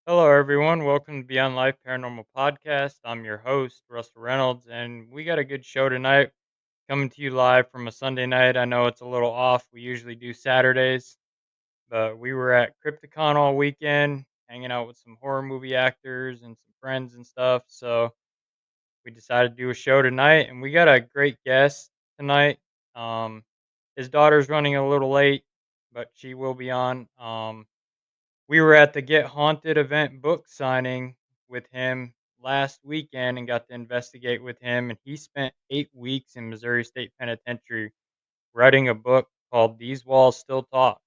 Hello, everyone. Welcome to Beyond Life Paranormal Podcast. I'm your host, Russell Reynolds, and we got a good show tonight coming to you live from a Sunday night. I know it's a little off. We usually do Saturdays, but we were at Crypticon all weekend, hanging out with some horror movie actors and some friends and stuff. So we decided to do a show tonight, and we got a great guest tonight. Um, his daughter's running a little late, but she will be on. We were at the Get Haunted event book signing with him last weekend and got to investigate with him. And he spent 8 weeks in Missouri State Penitentiary writing a book called These Walls Still Talk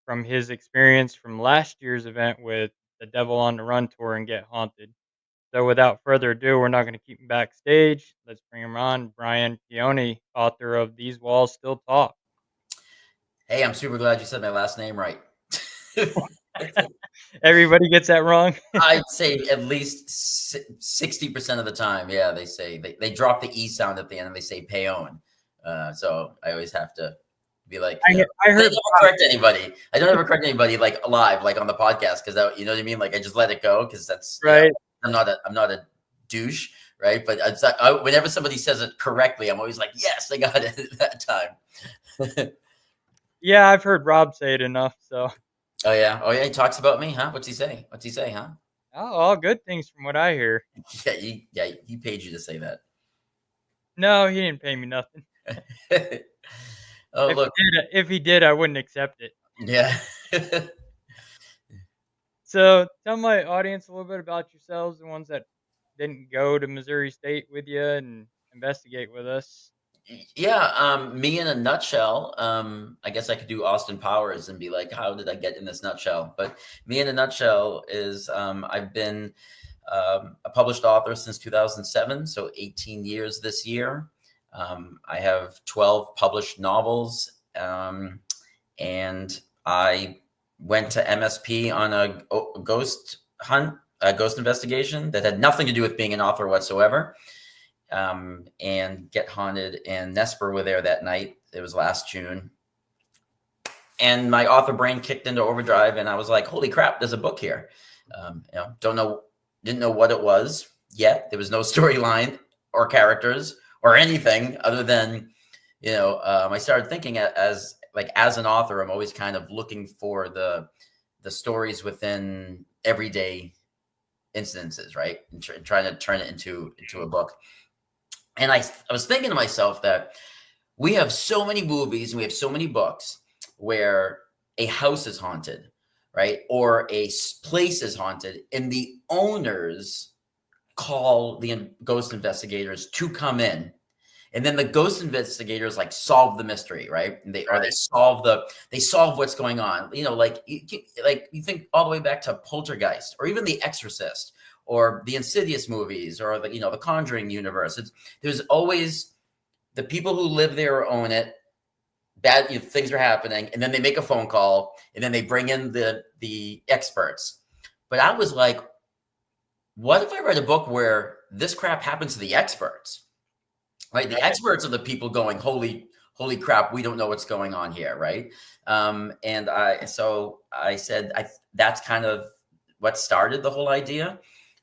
from his experience from last year's event with the Devil on the Run tour and Get Haunted. So without further ado, we're not going to keep him backstage. Let's bring him on. Brian Paone, author of These Walls Still Talk. Hey, I'm super glad you said my last name right. Everybody gets that wrong. I'd say at least 60% of the time, yeah, they say they drop the E sound at the end and they say Paone. So I always have to be like, I I heard don't correct anybody. I don't ever correct anybody like live, like on the podcast, because you know what I mean. Like I just let it go because that's right. I'm not a douche, right? But whenever somebody says it correctly, I'm always like, yes, I got it at that time. Yeah, I've heard Rob say it enough, so. Oh yeah, he talks about me, huh? What's he say? What's he say, huh? Oh, all good things from what I hear. Yeah, he paid you to say that. No, he didn't pay me nothing. Oh, look. If he did, I wouldn't accept it. Yeah. So, tell my audience a little bit about yourselves, the ones that didn't go to Missouri State with you and investigate with us. Yeah, me in a nutshell. I guess I could do Austin Powers and be like, how did I get in this nutshell? But me in a nutshell is I've been a published author since 2007, so 18 years this year. I have 12 published novels, and I went to MSP on a ghost hunt, a ghost investigation that had nothing to do with being an author whatsoever. And Get Haunted and Nesper were there that night. It was last June. And my author brain kicked into overdrive, and I was like, holy crap, there's a book here. Didn't know what it was yet. There was no storyline or characters or anything other than, I started thinking as an author, I'm always kind of looking for the stories within everyday incidences, right? And trying to turn it into a book. And I was thinking to myself that we have so many movies and we have so many books where a house is haunted, right? Or a place is haunted, and the owners call the ghost investigators to come in. And then the ghost investigators solve the mystery, right? And they solve what's going on. You think all the way back to Poltergeist or even The Exorcist or the Insidious movies or the Conjuring universe. There's always the people who live there or own it. Bad things are happening, and then they make a phone call, and then they bring in the experts. But I was like, what if I read a book where this crap happens to the experts? Right, the experts are the people going, holy crap, we don't know what's going on here, right? And I said that's kind of what started the whole idea.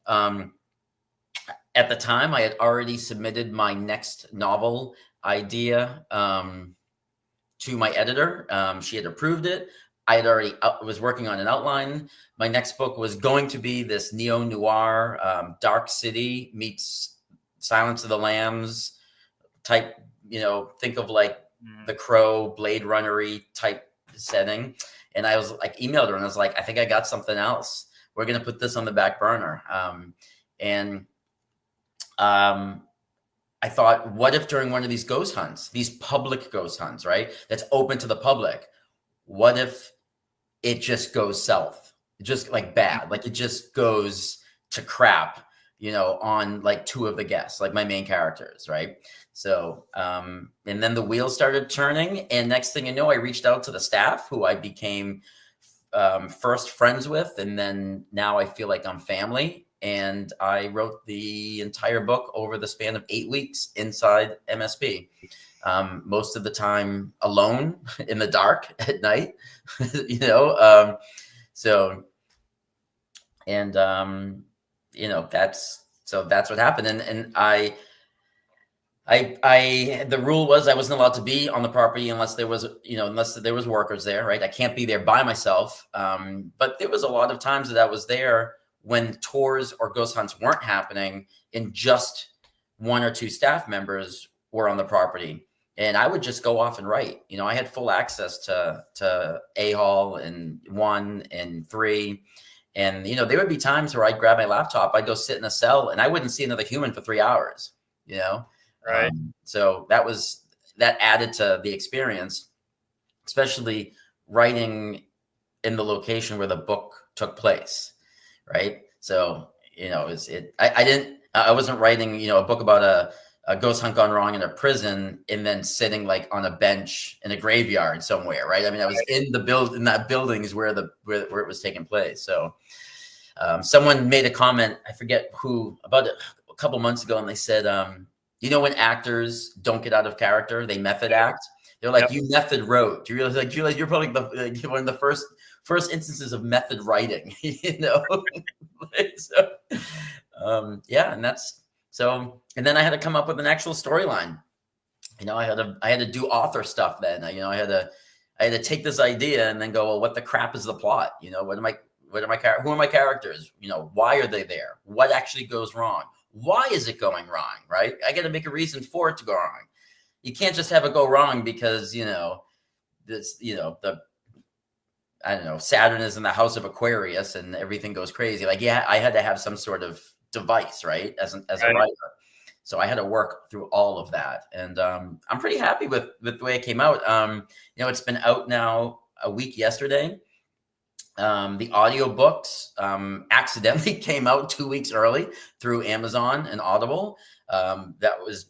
At the time, I had already submitted my next novel idea to my editor. She had approved it. I had already was working on an outline. My next book was going to be this neo-noir, Dark City meets Silence of the Lambs type, think of The Crow, Blade Runner-y type setting. And I was emailed her and I was like, I think I got something else. We're going to put this on the back burner. I thought, what if during one of these ghost hunts, these public ghost hunts, right, that's open to the public, what if it just goes south? Just bad, it just goes to crap, on two of the guests, my main characters, right? So, and then the wheels started turning, and next thing you know, I reached out to the staff who I became first friends with, and then now I feel like I'm family. And I wrote the entire book over the span of 8 weeks inside MSP. Most of the time alone in the dark at night, So And that's what happened. And the rule was I wasn't allowed to be on the property unless there was, unless there was workers there, right? I can't be there by myself. But there was a lot of times that I was there when tours or ghost hunts weren't happening, and just one or two staff members were on the property. And I would just go off and write. I had full access to A Hall and 1 and 3. And, there would be times where I'd grab my laptop, I'd go sit in a cell, and I wouldn't see another human for 3 hours, Right. So that added to the experience, especially writing in the location where the book took place. Right. So, I wasn't writing, a book about a ghost hunt gone wrong in a prison and then sitting like on a bench in a graveyard somewhere. Right. I mean, I was in that building is where it was taking place. So, someone made a comment, I forget who, about a couple months ago, and they said, when actors don't get out of character, they method act. They're like, you method wrote. Do you realize you're probably one of the first instances of method writing, So, and then I had to come up with an actual storyline. I had to do author stuff then. I had to take this idea and then go, well, what the crap is the plot? Who are my characters? Why are they there? What actually goes wrong? Why is it going wrong? Right? I got to make a reason for it to go wrong. You can't just have it go wrong because, Saturn is in the house of Aquarius and everything goes crazy. Like, I had to have some sort of device, right? As a writer. So I had to work through all of that. And I'm pretty happy with the way it came out. It's been out now a week yesterday. The audiobooks accidentally came out 2 weeks early through Amazon and Audible. That was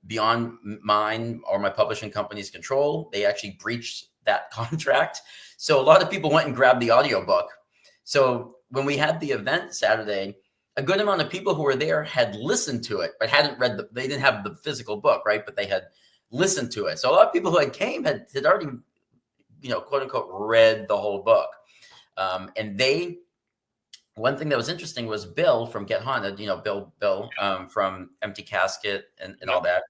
beyond mine or my publishing company's control. They actually breached that contract. So a lot of people went and grabbed the audiobook. So when we had the event Saturday, a good amount of people who were there had listened to it, but hadn't read they didn't have the physical book, right? But they had listened to it. So a lot of people who came had already, quote unquote, read the whole book. And one thing that was interesting was Bill from Get Haunted, Bill from Empty Casket and all that.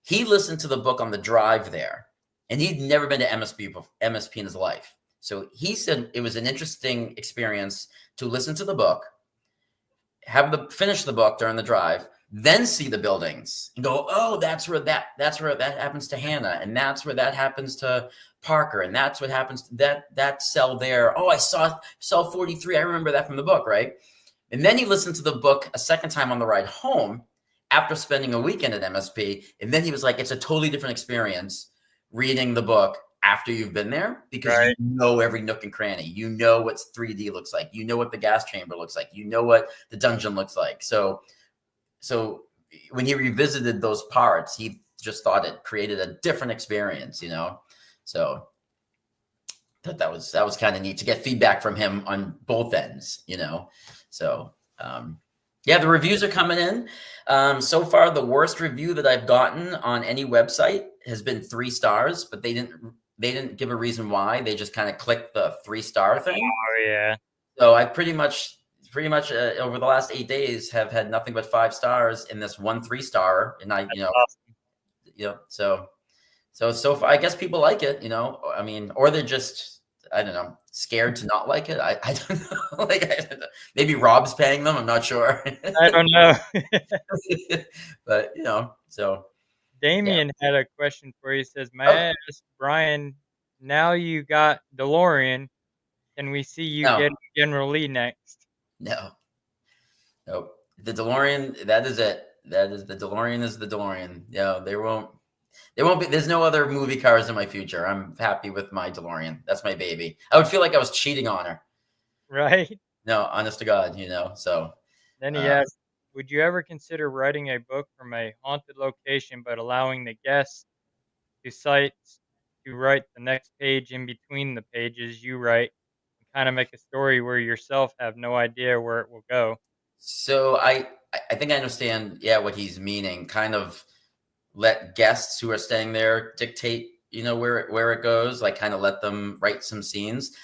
He listened to the book on the drive there, and he'd never been to MSP in his life. So he said it was an interesting experience to listen to the book, finish the book during the drive, then see the buildings and go, oh, that's where that happens to Hannah, and that's where that happens to Parker, and that's what happens to that cell there. Oh, I saw cell 43. I remember that from the book, right? And then he listened to the book a second time on the ride home after spending a weekend at MSP, and then he was like, it's a totally different experience reading the book after you've been there, because you know every nook and cranny. You know what 3D looks like. You know what the gas chamber looks like. You know what the dungeon looks like. So when he revisited those parts, he just thought it created a different experience, So that was kind of neat to get feedback from him on both ends, So the reviews are coming in. So far, the worst review that I've gotten on any website has been 3 stars, but they didn't give a reason why. They just kind of clicked the 3-star thing. Oh yeah. So I pretty much over the last 8 days have had nothing but 5 stars in this 1 3-star, and so far, I guess people like it, I mean, or they're just, I don't know, scared to not like it. I don't know. I don't know. Maybe Rob's paying them. I'm not sure. I don't know. But so Damien had a question for you. He says, may I ask Brian, now you got DeLorean, can we see you get General Lee next? No. Nope. The DeLorean, that is it. That is the DeLorean is the DeLorean. There won't be, there's no other movie cars in my future. I'm happy with my DeLorean. That's my baby. I would feel like I was cheating on her. Right? No, honest to God, so. Then he asked, would you ever consider writing a book from a haunted location, but allowing the guests to write the next page in between the pages you write, and kind of make a story where yourself have no idea where it will go? So I think I understand, what he's meaning. Kind of let guests who are staying there dictate, where it goes, like kind of let them write some scenes.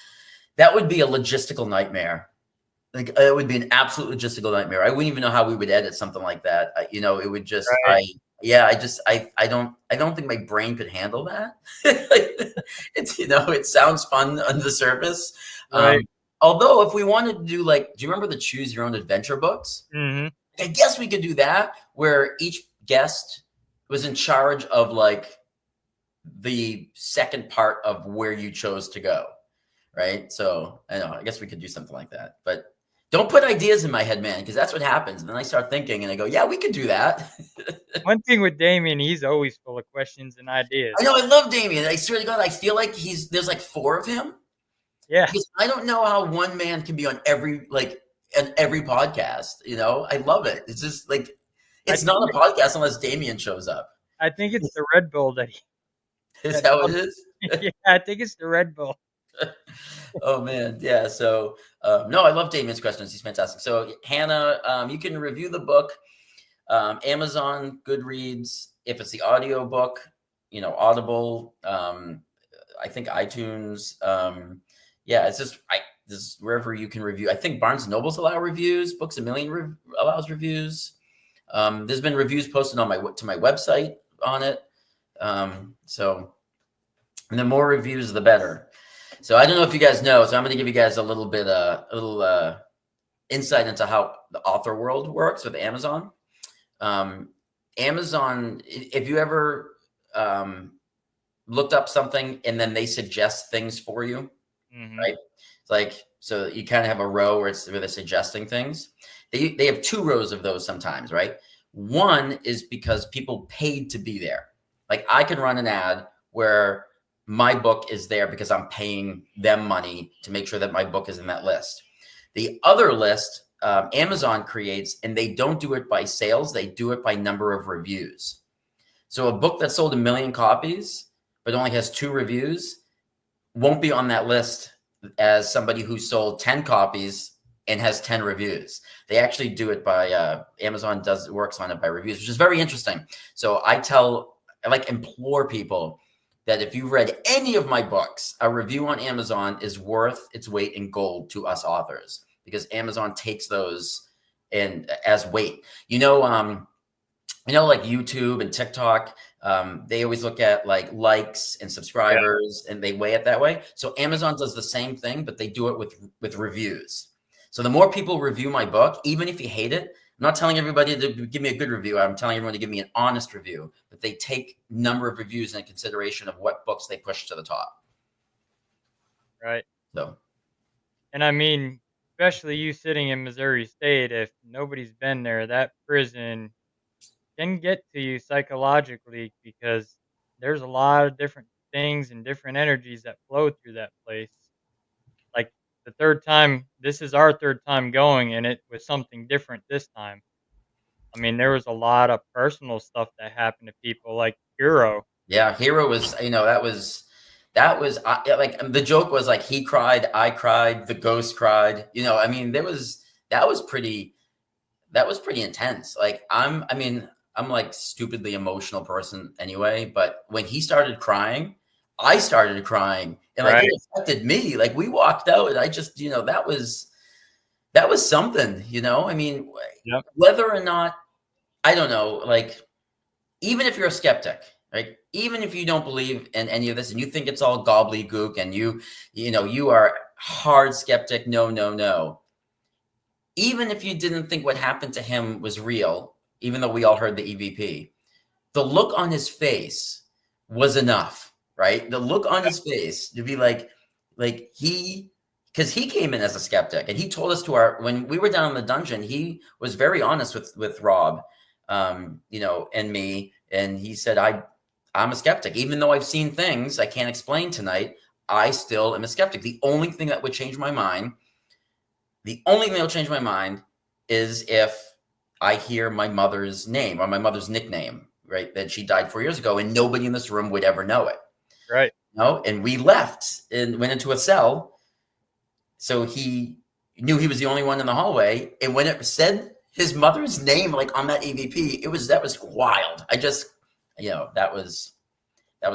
That would be a logistical nightmare. Like it would be an absolute logistical nightmare. I wouldn't even know how we would edit something like that. It would just, Right, I don't think my brain could handle that. It sounds fun on the surface. right. Although if we wanted to do like, do you remember the choose your own adventure books? Mhm. I guess we could do that where each guest was in charge of like the second part of where you chose to go. Right. So I guess we could do something like that, but don't put ideas in my head, man, because that's what happens. And then I start thinking and I go, yeah, we could do that. One thing with Damien, he's always full of questions and ideas. I know I love Damien. I swear to God, I feel like there's like four of him Yeah, because I don't know how one man can be on every podcast. I love it. It's just like I it's not think a podcast unless Damien shows up. I think it's the Red Bull that he Is that how it helps. is. Yeah, I think it's the Red Bull. Oh man, yeah. So no, I love Damien's questions. He's fantastic. So Hannah, you can review the book, Amazon, Goodreads. If it's the audio book, Audible. I think iTunes. Yeah, it's just this is wherever you can review. I think Barnes and Nobles allow reviews. Books a Million allows reviews. There's been reviews posted on my website on it. So and the more reviews, the better. So I don't know if you guys know. So I'm going to give you guys a little insight into how the author world works with Amazon. Amazon, if you ever looked up something and then they suggest things for you, Mhm. right? It's like, so you kind of have a row where they're suggesting things. They have two rows of those sometimes, right? One is because people paid to be there. Like I can run an ad where my book is there because I'm paying them money to make sure that my book is in that list. The other list, Amazon creates, and they don't do it by sales. They do it by number of reviews. So a book that sold 1 million copies, but only has 2 reviews won't be on that list as somebody who sold 10 copies and has 10 reviews. They actually do it by, Amazon works on it by reviews, which is very interesting. So I implore people that if you've read any of my books, a review on Amazon is worth its weight in gold to us authors because Amazon takes those and as weight. Like YouTube and TikTok, they always look at like likes and Yeah, subscribers and they weigh it that way. So Amazon does the same thing, but they do it with reviews. So the more people review my book, even if you hate it, I'm not telling everybody to give me a good review. I'm telling everyone to give me an honest review, but they take number of reviews into consideration of what books they push to the top. right. So And I mean, especially you sitting in Missouri State, if nobody's been there, that prison can get to you psychologically because there's a lot of different things and different energies that flow through that place. Like this is our third time going, and it was something different this time. I mean, there was a lot of personal stuff that happened to people, like Hero. yeah, Hero was, like the joke was like he cried, I cried, the ghost cried. I mean, that was pretty intense. Like I'm like stupidly emotional person anyway, but when he started crying, I started crying and like it Right. affected me. Like we walked out and I just, that was something, I mean, Yep. whether or not, I don't know, like even if you're a skeptic, right? Even if you don't believe in any of this and you think it's all gobbledygook and you are hard skeptic, no, no, no. Even if you didn't think what happened to him was real, even though we all heard the EVP, the look on his face was enough, right? The look on his face to be because he came in as a skeptic and he told us when we were down in the dungeon, he was very honest with Rob, and me. And he said, I'm a skeptic, even though I've seen things I can't explain tonight. I still am a skeptic. The only thing that would change my mind is if I hear my mother's name or my mother's nickname, right? That she died 4 years ago and nobody in this room would ever know it. Right. And we left and went into a cell. So he knew he was the only one in the hallway. And when it said his mother's name, like on that EVP, that was wild. I just, that was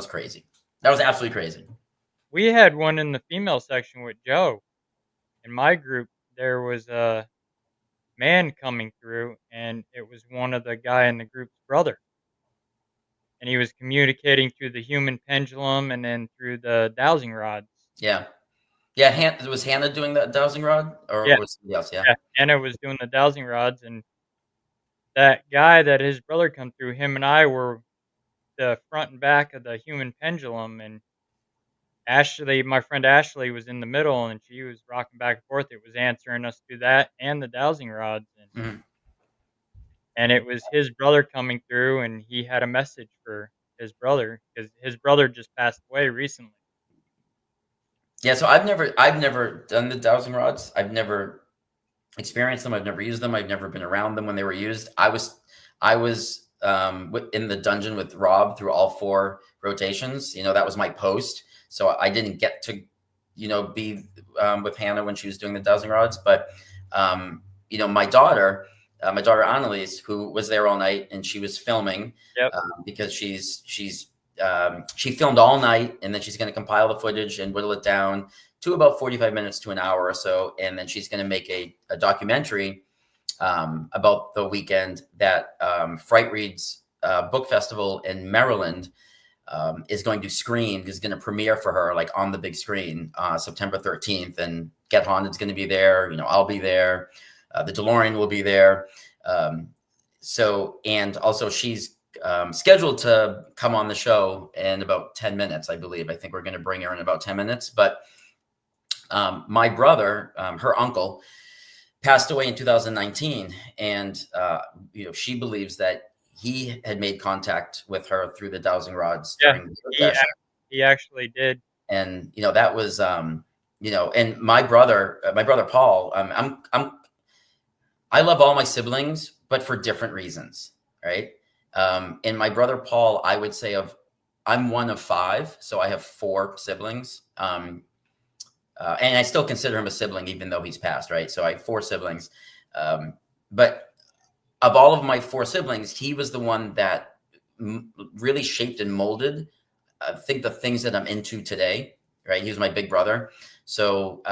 crazy. That was absolutely crazy. We had one in the female section with Joe in my group. there was a man coming through, and it was one of the guy in the group's brother, and he was communicating through the human pendulum and then through the dowsing rods. Yeah. Yeah, was Hannah doing the dowsing rod, or Yeah, was somebody else? Yeah. yeah, Anna was doing the dowsing rods, and that guy that his brother come through, him and I were the front and back of the human pendulum, and Ashley, my friend Ashley, was in the middle, and she was rocking back and forth. It was answering us through that and the dowsing rods, Mhm. and it was his brother coming through, and he had a message for his brother because his brother just passed away recently. Yeah, so I've never done the dowsing rods. I've never experienced them. I've never used them. I've never been around them when they were used. I was in the dungeon with Rob through all 4 rotations. That was my post. So I didn't get to, be with Hannah when she was doing the dowsing rods. But my daughter Annalise, who was there all night, and she was filming Yep. because she filmed all night, and then she's going to compile the footage and whittle it down to about 45 minutes to an hour or so, and then she's going to make a documentary about the weekend that Fright Reads Book Festival in Maryland is going to screen, is going to premiere for her, like, on the big screen September 13th. And Get Haunted's going to be there. I'll be there. The DeLorean will be there. And also she's scheduled to come on the show in about 10 minutes, I believe. I think we're going to bring her in about 10 minutes. But my brother, her uncle, passed away in 2019. And, she believes that he had made contact with her through the dowsing rods Yeah, during the he session. he actually did. And, that was, and my brother Paul, I love all my siblings, but for different reasons, right? And my brother Paul, I would say I'm one of 5, so I have 4 siblings. And I still consider him a sibling, even though he's passed, right? So I have 4 siblings. But of all of my 4 siblings, he was the one that really shaped and molded, I think, the things that I'm into today, right? He was my big brother. So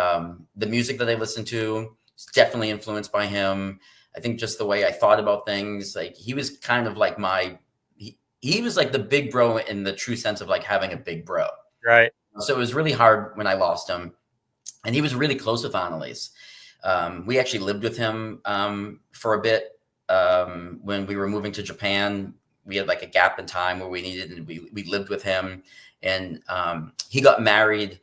the music that I listen to is definitely influenced by him. I think just the way I thought about things, like, he was kind of like he was like the big bro in the true sense of, like, having a big bro. Right. So it was really hard when I lost him. And he was really close with Annalise. We actually lived with him for a bit when we were moving to Japan. We had, like, a gap in time where we needed, and we lived with him. And he got married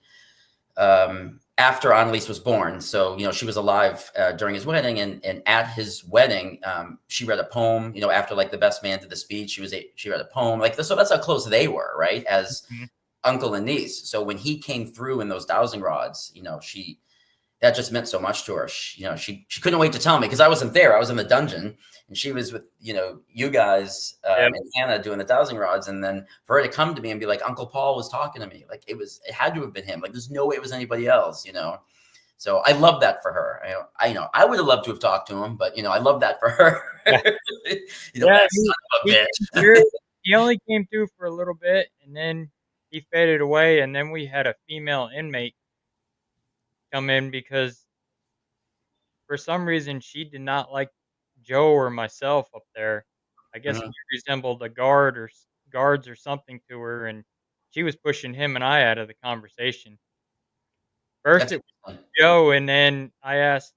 after Annalise was born. So, she was alive during his wedding. And at his wedding, she read a poem, after, like, the best man did the speech. She read a poem. Like, so that's how close they were, right? As Mhm. uncle and niece. So when he came through in those dowsing rods, that just meant so much to her. She couldn't wait to tell me, because I wasn't there. I was in the dungeon, and she was with, you guys Yep. and Hannah doing the dowsing rods. And then for her to come to me and be like, Uncle Paul was talking to me, like, it had to have been him. Like, there's no way it was anybody else, So I love that for her. I would have loved to have talked to him, but, I love that for her. Yeah. Yeah, That son of a he came bitch. through. He only came through for a little bit, and then he faded away, and then we had a female inmate come in because for some reason she did not like Joe or myself up there. I guess Mhm. we resembled a guard or guards or something to her, and she was pushing him and I out of the conversation. First That's it was interesting. Joe, and then I asked,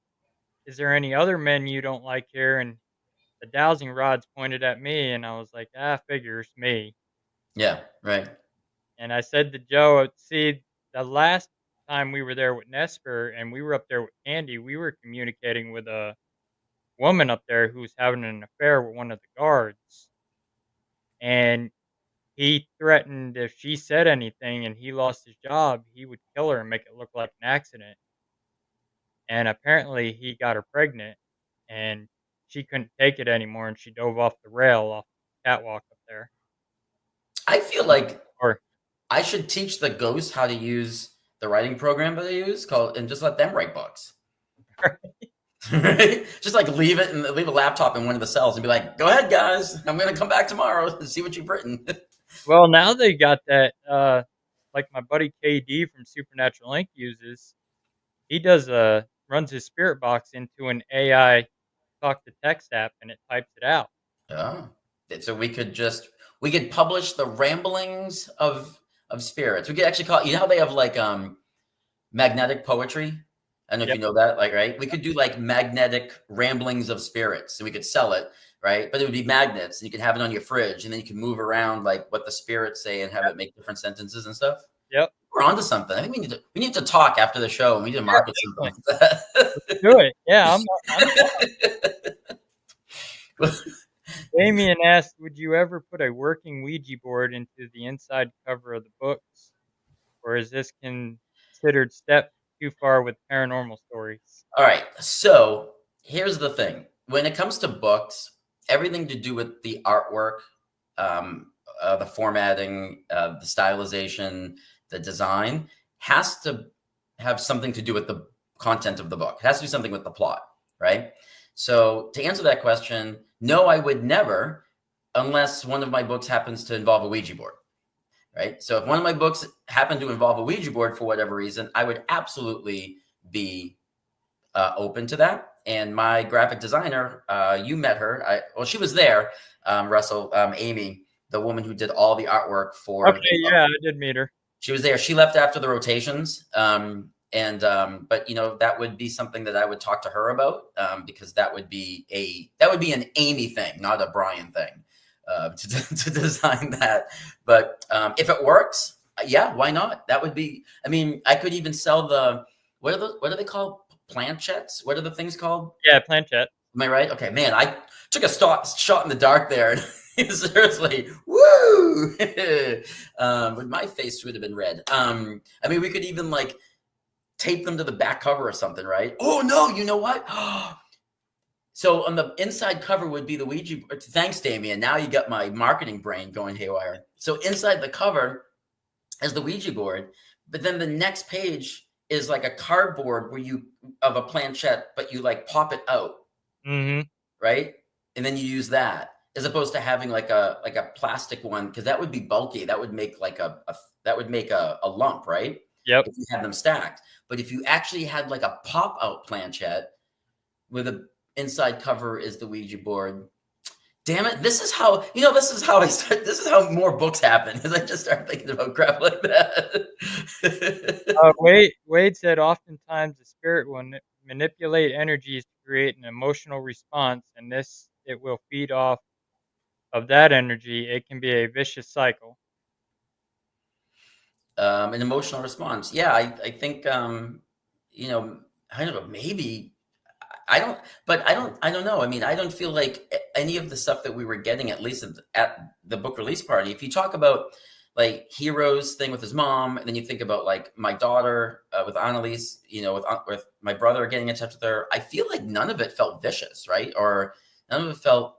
"Is there any other men you don't like here?" And the dowsing rods pointed at me, and I was like, "Ah, figures, me." Yeah, right. And I said to Joe, "See, the last time we were there with Nesper and we were up there with Candy, we were communicating with a woman up there who was having an affair with one of the guards. And he threatened if she said anything and he lost his job, he would kill her and make it look like an accident. And apparently he got her pregnant and she couldn't take it anymore and she dove off the rail off the catwalk up there. I feel like Or I should teach the ghosts how to use the writing program that I use, and just let them write books. Right? Just, like, leave a laptop in one of the cells and be like, "Go ahead, guys. I'm going to come back tomorrow and see what you've written." well, now they got that like my buddy KD from Supernatural Inc. uses. He does runs his spirit box into an AI talk to text app, and it types it out. Oh. So we could publish the ramblings of spirits. We could actually call it, you know how they have like magnetic poetry? I don't know if Yep. you know that, like, right? We could do like magnetic ramblings of spirits, and we could sell it, right? But it would be magnets, and you could have it on your fridge, and then you can move around like what the spirits say and have it make different sentences and stuff. Yep. We're onto something. I think we need to talk after the show, and we need to Yeah, market something definitely. like that. Do it. Yeah, I'm Damien asked, "Would you ever put a working Ouija board into the inside cover of the books, or is this considered step too far with paranormal stories?" All right. So here's the thing. When it comes to books, everything to do with the artwork, the formatting, the stylization, the design has to have something to do with the content of the book. It has to do something with the plot, right? So to answer that question, no, I would never, unless one of my books happens to involve a Ouija board, right? So if one of my books happened to involve a Ouija board for whatever reason, I would absolutely be open to that. And my graphic designer, you met her. Well, she was there, Russell, Amy, the woman who did all the artwork for Okay, yeah, I did meet her. she was there. She left after the rotations. But you know, that would be something that I would talk to her about, because that would be an Amy thing, not a Brian thing, to design that. But if it works, yeah, why not? That would be. I mean, I could even sell what are they called? Planchettes? What are the things called? Yeah, planchette. Am I right? Okay, man, I took a shot in the dark there. Seriously, woo! But my face would have been red. I mean, we could even like tape them to the back cover or something, right? Oh no, you know what? So on the inside cover would be the Ouija. Thanks, Damien. Now you got my marketing brain going haywire. So inside the cover is the Ouija board, but then the next page is like a cardboard of a planchette, but you like pop it out, Mhm. right? And then you use that as opposed to having like a plastic one, because that would be bulky. That would make like a lump, right? Yep. If you had them stacked. But if you actually had like a pop out planchette with a inside cover is the Ouija board. Damn it! This is how I start. This is how more books happen. Is I just start thinking about crap like that. Wade said, "Oftentimes the spirit will manipulate energies to create an emotional response, and it will feed off of that energy. It can be a vicious cycle." An emotional response. Yeah, I think you know, I don't know, maybe I don't know. I mean, I don't feel like any of the stuff that we were getting, at least at the book release party. If you talk about like Hero's thing with his mom, and then you think about like my daughter with Annalise, you know, with my brother getting in touch with her, I feel like none of it felt vicious, right? Or none of it felt.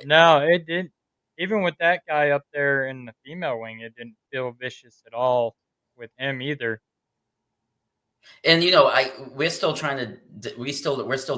No, it didn't. Even with that guy up there in the female wing, it didn't feel vicious at all with him either. And you know, we're still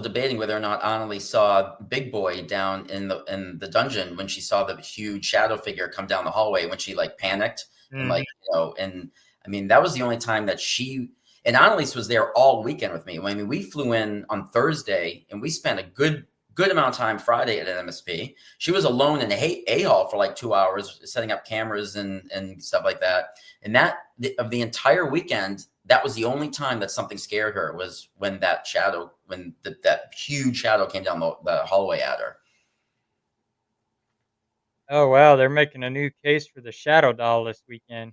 debating whether or not Annalise saw Big Boy down in the dungeon when she saw the huge shadow figure come down the hallway, when she like panicked and Mhm. like, you know, and I mean that was the only time that she and Annalise was there all weekend with me. I mean, we flew in on Thursday and we spent a good amount of time Friday at an MSP. She was alone in a hall for like 2 hours setting up cameras and stuff like that. And of the entire weekend, that was the only time that something scared her, was when that huge shadow came down the hallway at her. Oh, wow, they're making a new case for the shadow doll this weekend.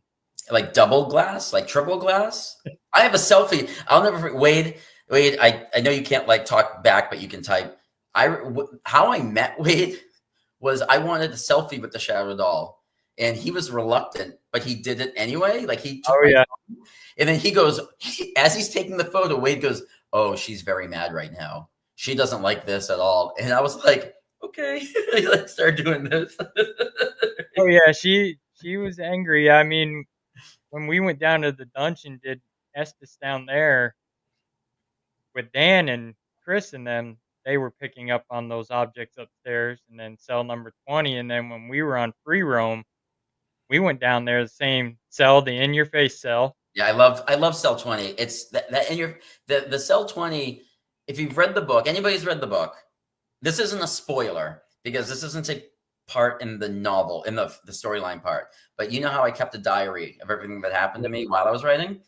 Like double glass, like triple glass. I have a selfie. I'll never forget. Wade, I know you can't like talk back, but you can type. How I met Wade was I wanted a selfie with the shadow doll, and he was reluctant, but he did it anyway. Like he took Oh, my yeah. And then he goes, as he's taking the photo, Wade goes, "Oh, she's very mad right now. She doesn't like this at all." And I was like, "Okay." Let's start doing this. Oh, yeah, she was angry. I mean, when we went down to the dungeon, did Estes down there with Dan and Chris and them, they were picking up on those objects upstairs, and then cell number 20, and then when we were on free roam, we went down there, the same cell, the in-your-face cell. Yeah, I love Cell 20. It's that in your the Cell 20. if you've read the book, anybody's read the book, this isn't a spoiler because this doesn't take part in the novel, in the storyline part. But you know how I kept a diary of everything that happened to me while I was writing?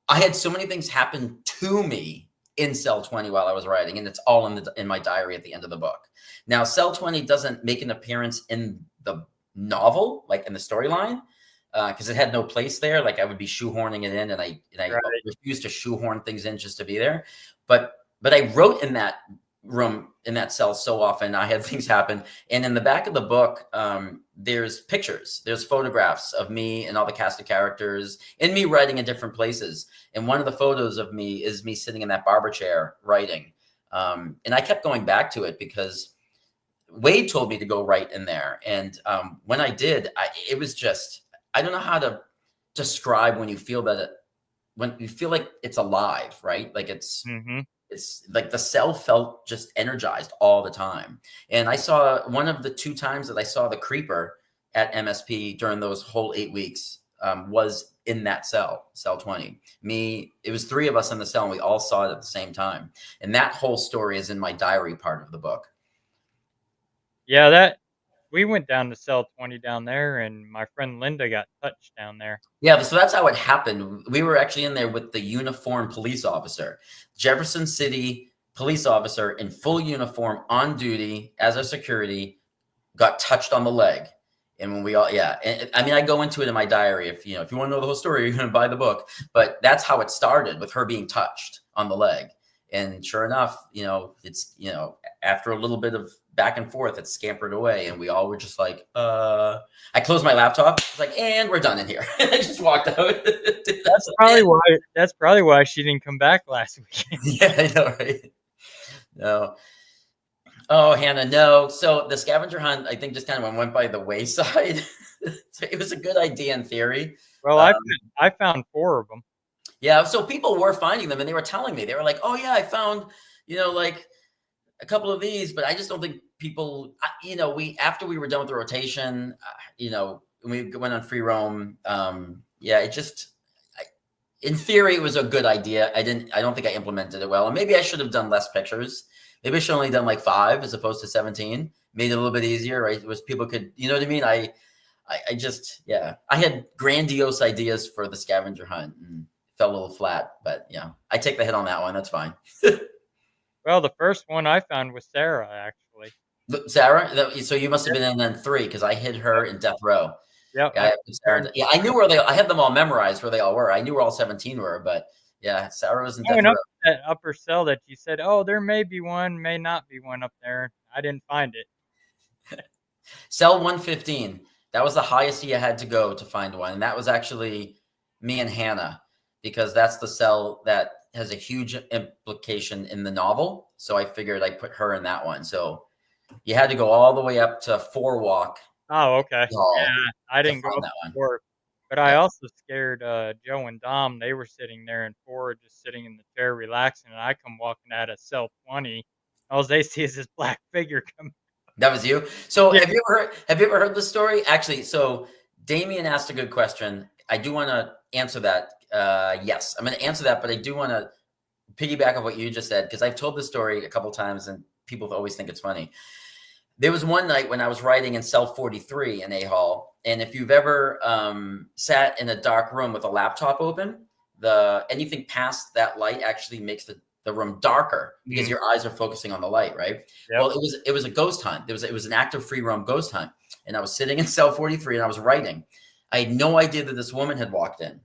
I had so many things happen to me in Cell 20 while I was writing, and it's all in my diary at the end of the book. Now, Cell 20 doesn't make an appearance in the novel, like in the storyline, because it had no place there. Like I would be shoehorning it in, and I Right. refused to shoehorn things in just to be there. But I wrote in that room, in that cell, so often. I had things happen, and in the back of the book, there's pictures, there's photographs of me and all the cast of characters, and me writing in different places. And one of the photos of me is me sitting in that barber chair writing, and I kept going back to it because Wade told me to go write in there. And when I did, it was just, I don't know how to describe when you feel that when you feel like it's alive, right? Like it's like the cell felt just energized all the time. And I saw one of the 2 times that I saw the creeper at MSP during those whole 8 weeks was in that cell 20. Me, it was 3 of us in the cell, and we all saw it at the same time. And that whole story is in my diary part of the book. Yeah, we went down to Cell 20 down there, and my friend Linda got touched down there. Yeah, so that's how it happened. We were actually in there with the uniformed police officer, Jefferson City police officer in full uniform on duty as a security, got touched on the leg. And when we all, and, I mean, I go into it in my diary. If you want to know the whole story, you're going to buy the book. But that's how it started, with her being touched on the leg. And sure enough, it's, after a little bit of back and forth, it scampered away, and we all were just like, I closed my laptop. It's like, and we're done in here. I just walked out. That's probably why she didn't come back last week. Yeah, I know, right? No. Oh, Hannah, no. So the scavenger hunt, I think, just kind of went by the wayside. So it was a good idea in theory. Well, I found 4 of them. Yeah, so people were finding them, and they were telling me, they were like, "Oh yeah, I found, like a couple of these," but I just don't think people, after we were done with the rotation, we went on free roam. It just, in theory, it was a good idea. I don't think I implemented it well, and maybe I should have done less pictures. Maybe I should have only done like 5 as opposed to 17. Made it a little bit easier, right? It was people could, you know what I mean? I had grandiose ideas for the scavenger hunt and fell a little flat, but I take the hit on that one. That's fine. Well, the first one I found was Sarah, actually. Sarah? So you must have been in then 3, because I hid her in Death Row. Yep. Yeah, I knew where I had them all memorized where they all were. I knew where all 17 were, but yeah, Sarah was in Death Row. That upper cell that you said, oh, there may be one, may not be one up there. I didn't find it. Cell 115. That was the highest you had to go to find one. And that was actually me and Hannah, because that's the cell that has a huge implication in the novel. So I figured I'd put her in that one. So you had to go all the way up to 4 Walk. Oh, okay. Yeah, I didn't go up to 4. But I also scared Joe and Dom. They were sitting there in 4, just sitting in the chair relaxing, and I come walking out of Cell 20. All they see is this black figure come. That was you? So have you ever heard the story? Actually, so Damien asked a good question. I do want to answer that. Yes, I'm going to answer that, but I do want to piggyback on what you just said, because I've told this story a couple times and people always think it's funny. There was one night when I was writing in Cell 43 in A-Hall, and if you've ever sat in a dark room with a laptop open, anything past that light actually makes the room darker because your eyes are focusing on the light, right? Yep. Well, it was a ghost hunt. It was an active free roam ghost hunt, and I was sitting in Cell 43 and I was writing. I had no idea that this woman had walked in.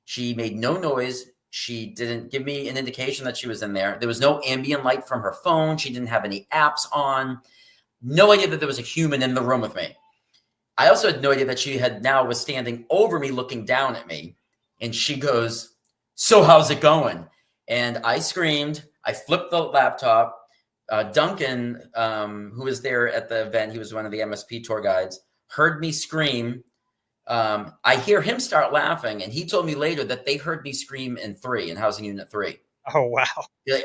She made no noise. She didn't give me an indication that she was in there. There was no ambient light from her phone. She didn't have any apps on. No idea that there was a human in the room with me. I also had no idea that she was standing over me, looking down at me. And she goes, "So how's it going?" And I screamed. I flipped the laptop. Duncan, who was there at the event, he was one of the MSP tour guides, heard me scream. I hear him start laughing, and he told me later that they heard me scream in Housing Unit 3. Oh, wow.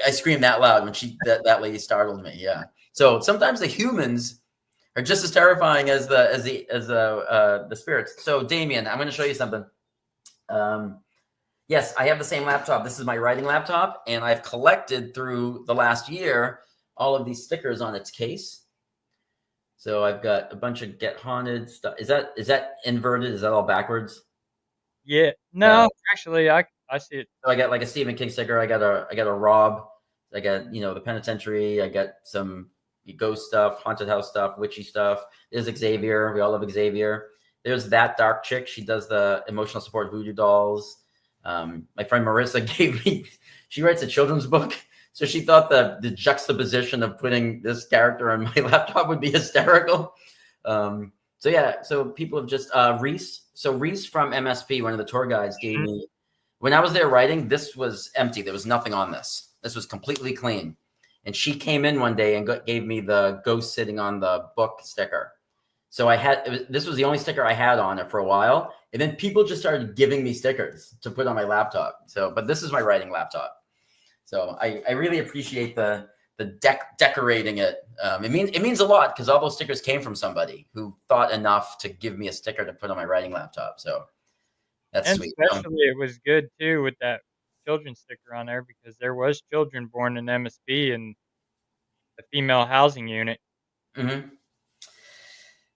I screamed that loud when that lady startled me. Yeah. So sometimes the humans are just as terrifying as the spirits. So Damien, I'm going to show you something. Yes, I have the same laptop. This is my writing laptop, and I've collected through the last year all of these stickers on its case. So I've got a bunch of Get Haunted stuff. Is that inverted? Is that all backwards? Yeah. Uh, No, actually, I see it. so I got like a Stephen King sticker. I got a Rob. I got the Penitentiary. I got some ghost stuff, haunted house stuff, witchy stuff. There's Xavier. We all love Xavier. There's that dark chick. She does the emotional support voodoo dolls. My friend Marissa gave me. She writes a children's book, so she thought the juxtaposition of putting this character on my laptop would be hysterical. So yeah, so people have just Reese. So Reese from MSP, one of the tour guides, gave Mhm. me when I was there writing. This was empty. There was nothing on this. This was completely clean. And she came in one day and gave me the ghost sitting on the book sticker. So this was the only sticker I had on it for a while. And then people just started giving me stickers to put on my laptop. So, but this is my writing laptop. So I really appreciate the decorating it. It means a lot because all those stickers came from somebody who thought enough to give me a sticker to put on my writing laptop. So that's And sweet. especially it was good too with that children sticker on there because there was children born in MSB in the female housing unit. Mhm.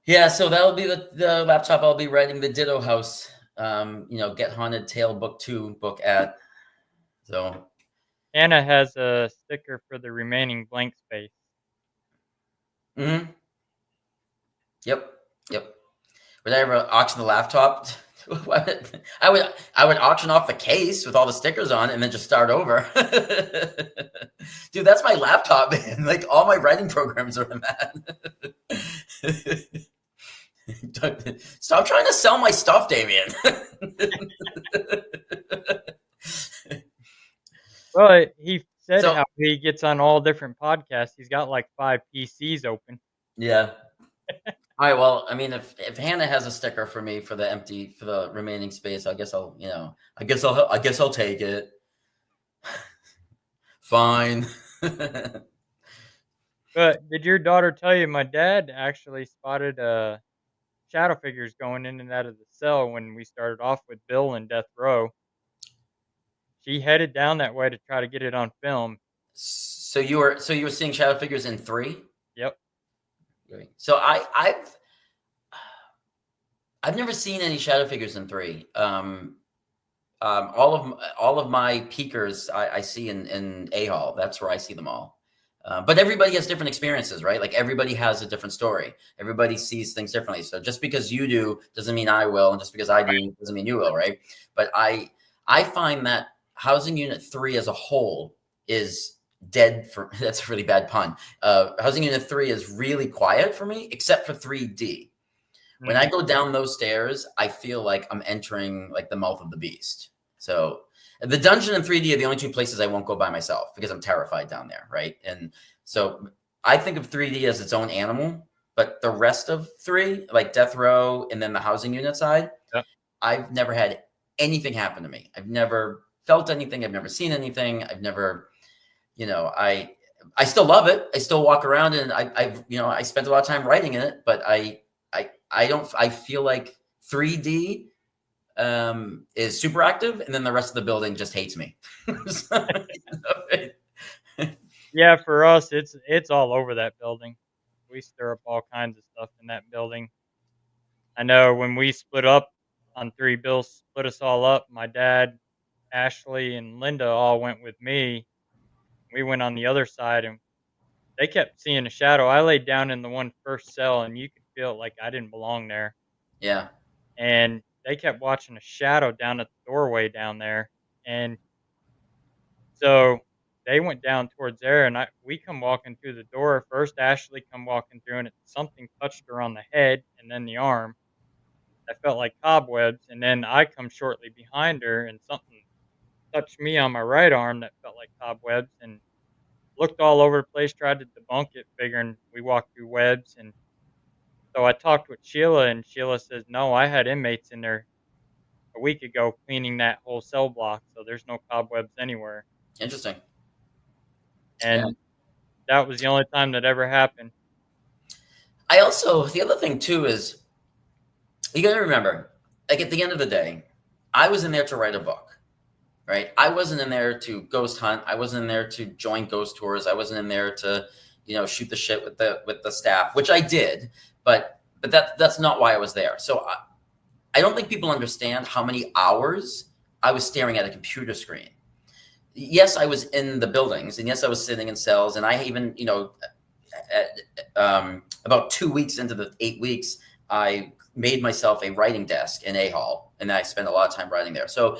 Yeah, so that'll be the laptop I'll be writing the Ditto House, Get Haunted Tale Book 2 book at. So, Anna has a sticker for the remaining blank space. mhm. Yep, yep. Would I ever auction the laptop? I would auction off the case with all the stickers on it and then just start over. Dude, that's my laptop, man. Like all my writing programs are in that. Stop trying to sell my stuff, Damien. Well, he said So how he gets on all different podcasts. He's got like 5 PCs open. yeah. All right. Well, I mean, if Hannah has a sticker for me for the remaining space, I guess I'll take it. Fine. But did your daughter tell you my dad actually spotted shadow figures going in and out of the cell when we started off with Bill in Death Row? She headed down that way to try to get it on film. So you were seeing shadow figures in 3? Yep. So I've never seen any shadow figures in 3. All of my peekers I see in A Hall. That's where I see them all. But everybody has different experiences, right? Like everybody has a different story. Everybody sees things differently. So just because you do doesn't mean I will, and just because I do doesn't mean you will, right? But I find that housing unit 3 as a whole is dead for that's a really bad pun. Housing unit 3 is really quiet for me, except for 3D. When I Mhm. go down those stairs, I feel like I'm entering like the mouth of the beast. So the dungeon and 3D are the only 2 places I won't go by myself because I'm terrified down there, right? And so I think of 3D as its own animal, but the rest of 3, like Death Row and then the housing unit side, Yep. I've never had anything happen to me. I've never felt anything. I've never seen anything. I've never, I still love it. I still walk around and I spent a lot of time writing in it, but I don't. I feel like 3D is super active, and then the rest of the building just hates me. So, Yeah, for us, it's all over that building. We stir up all kinds of stuff in that building. I know when we split up on 3, Bill split us all up. My dad, Ashley, and Linda all went with me. We went on the other side, and they kept seeing a shadow. I laid down in the one first cell, and you could feel like I didn't belong there. yeah, And they kept watching a shadow down at the doorway down there. And so they went down towards there, and we come walking through the door. First, Ashley come walking through, and something touched her on the head and then the arm. I felt like cobwebs, and then I come shortly behind her, and something touched me on my right arm that felt like cobwebs, and looked all over the place, tried to debunk it, figuring we walked through webs. And so I talked with Sheila, and Sheila says, "No, I had inmates in there a week ago cleaning that whole cell block, so there's no cobwebs anywhere." interesting. Yeah. And that was the only time that ever happened. I also the other thing too is you got to remember, like at the end of the day, I was in there to write a book. right? I wasn't in there to ghost hunt. I wasn't in there to join ghost tours. I wasn't in there to, shoot the shit with the staff, which I did, but that's not why I was there. So I don't think people understand how many hours I was staring at a computer screen. Yes, I was in the buildings, and yes, I was sitting in cells, and I even, about 2 weeks into the 8 weeks, I made myself a writing desk in a hall, and I spent a lot of time writing there. So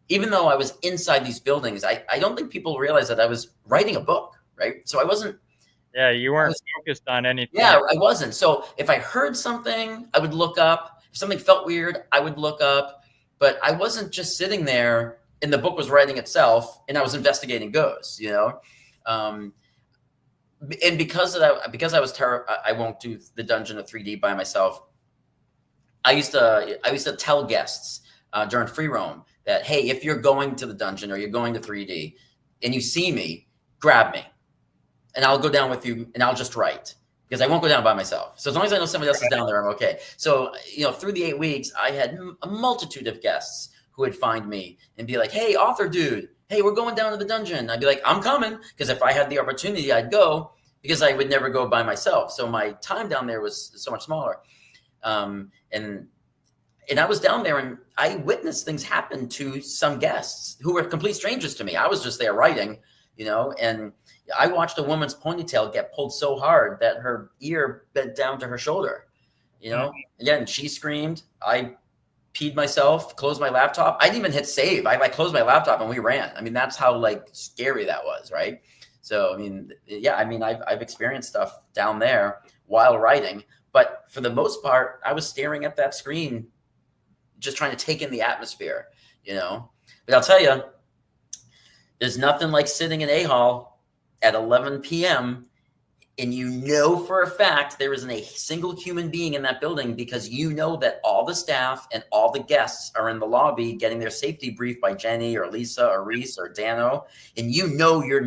even though I was inside these buildings, I don't think people realize that I was writing a book, right? So I wasn't. Yeah, you weren't focused on anything. Yeah, I wasn't. So if I heard something, I would look up. If something felt weird, I would look up. But I wasn't just sitting there and the book was writing itself and I was investigating ghosts, and because I was I won't do the dungeon of 3D by myself. I used to tell guests during free roam that, hey, if you're going to the dungeon or you're going to 3D and you see me, grab me and I'll go down with you and I'll just write because I won't go down by myself. So as long as I know somebody else is down there, I'm okay. So, through the 8 weeks, I had a multitude of guests who would find me and be like, hey, author dude, hey, we're going down to the dungeon. I'd be like, I'm coming. Because if I had the opportunity, I'd go because I would never go by myself. So my time down there was so much smaller. And I was down there and I witnessed things happen to some guests who were complete strangers to me. I was just there writing, and I watched a woman's ponytail get pulled so hard that her ear bent down to her shoulder. Again, she screamed. I peed myself, closed my laptop. I didn't even hit save. I closed my laptop and we ran. I mean, that's how scary that was, right? So, I've experienced stuff down there while writing, but for the most part, I was staring at that screen, just trying to take in the atmosphere, But I'll tell you, there's nothing like sitting in a hall at 11 p.m. and for a fact there isn't a single human being in that building because that all the staff and all the guests are in the lobby getting their safety brief by Jenny or Lisa or Reese or Dano, and you're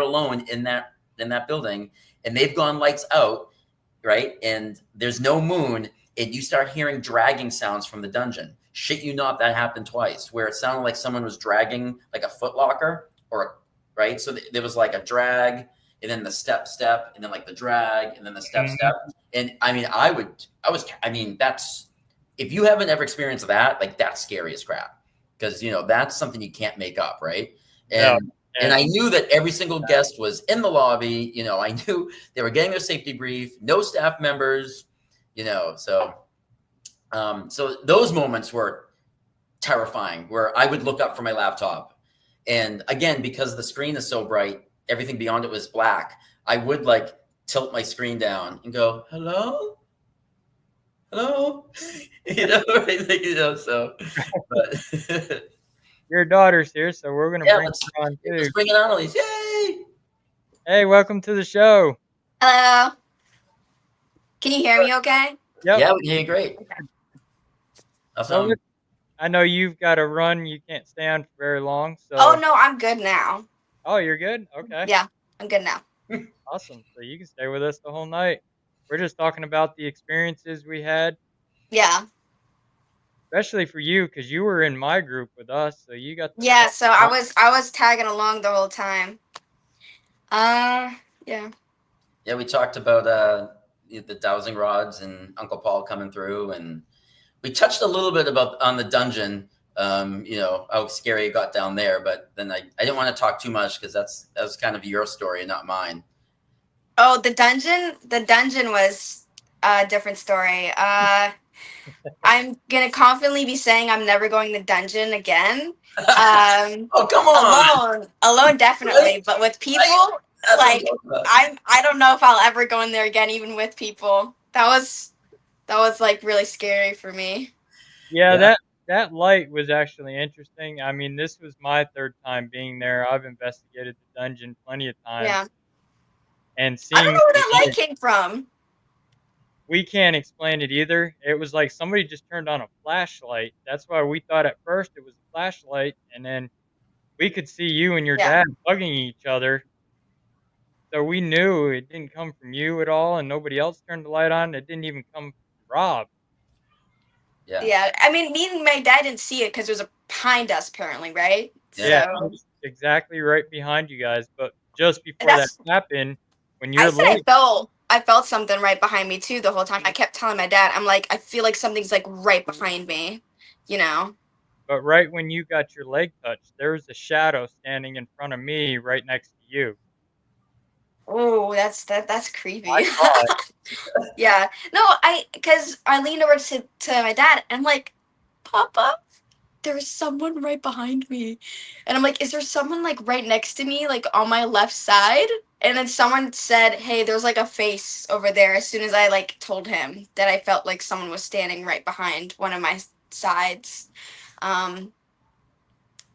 alone in that building, and they've gone lights out, right? And there's no moon, and you start hearing dragging sounds from the dungeon. Shit you not, that happened twice, where it sounded like someone was dragging like a footlocker right? So there was like a drag, and then the step, and then like the drag, and then the step. And that's, if you haven't ever experienced that, that's scary as crap. Because, that's something you can't make up, right? And I knew that every single guest was in the lobby. I knew they were getting their safety brief, no staff members, so those moments were terrifying where I would look up from my laptop. And again, because the screen is so bright, everything beyond it was black. I would tilt my screen down and go, hello? So, but Your daughter's here, so we're going to bring her on too. Let's bring it on, Elise. Yay! Hey, welcome to the show. Hello. Can you hear me okay? Yep. Yeah, we can hear you great. Awesome. So I know you've got to run. You can't stay on for very long. So. Oh, no, I'm good now. Oh, you're good? Okay. Yeah, I'm good now. Awesome. So you can stay with us the whole night. We're just talking about the experiences we had. Yeah. Especially for you, because you were in my group with us, so you got. Yeah, so I was tagging along the whole time. Yeah. Yeah, we talked about the dowsing rods and Uncle Paul coming through, and we touched a little bit on the dungeon. How scary it got down there, but then I didn't want to talk too much because that was kind of your story, not mine. Oh, the dungeon was a different story. I'm gonna confidently be saying I'm never going to dungeon again. Oh, come on! Alone definitely, right? But with people, I don't know if I'll ever go in there again, even with people. That was really scary for me. Yeah. That light was actually interesting. I mean, this was my third time being there. I've investigated the dungeon plenty of times. Yeah. And seeing, I don't know where that light came from. We can't explain it either. It was like somebody just turned on a flashlight. That's why we thought at first it was a flashlight, and then we could see you and your dad bugging each other. So we knew it didn't come from you at all, and nobody else turned the light on. It didn't even come from Rob. Yeah. Yeah, I mean, me and my dad didn't see it because it was behind us, apparently, right? Yeah. Yeah, it So was exactly right behind you guys, but just before that that's. happened, when I your said I leg felt. I felt something right behind me too the whole time. I kept telling my dad, I'm like, I feel like something's like right behind me, you know. but right when you got your leg touched, there was a shadow standing in front of me right next to you. Oh, that's creepy. I saw it. Yeah. No, because I leaned over to my dad and I'm like, Papa, there's someone right behind me. And I'm like, is there someone like right next to me, like on my left side? And then someone said, hey, there's like a face over there as soon as I like told him that I felt like someone was standing right behind one of my sides. Um,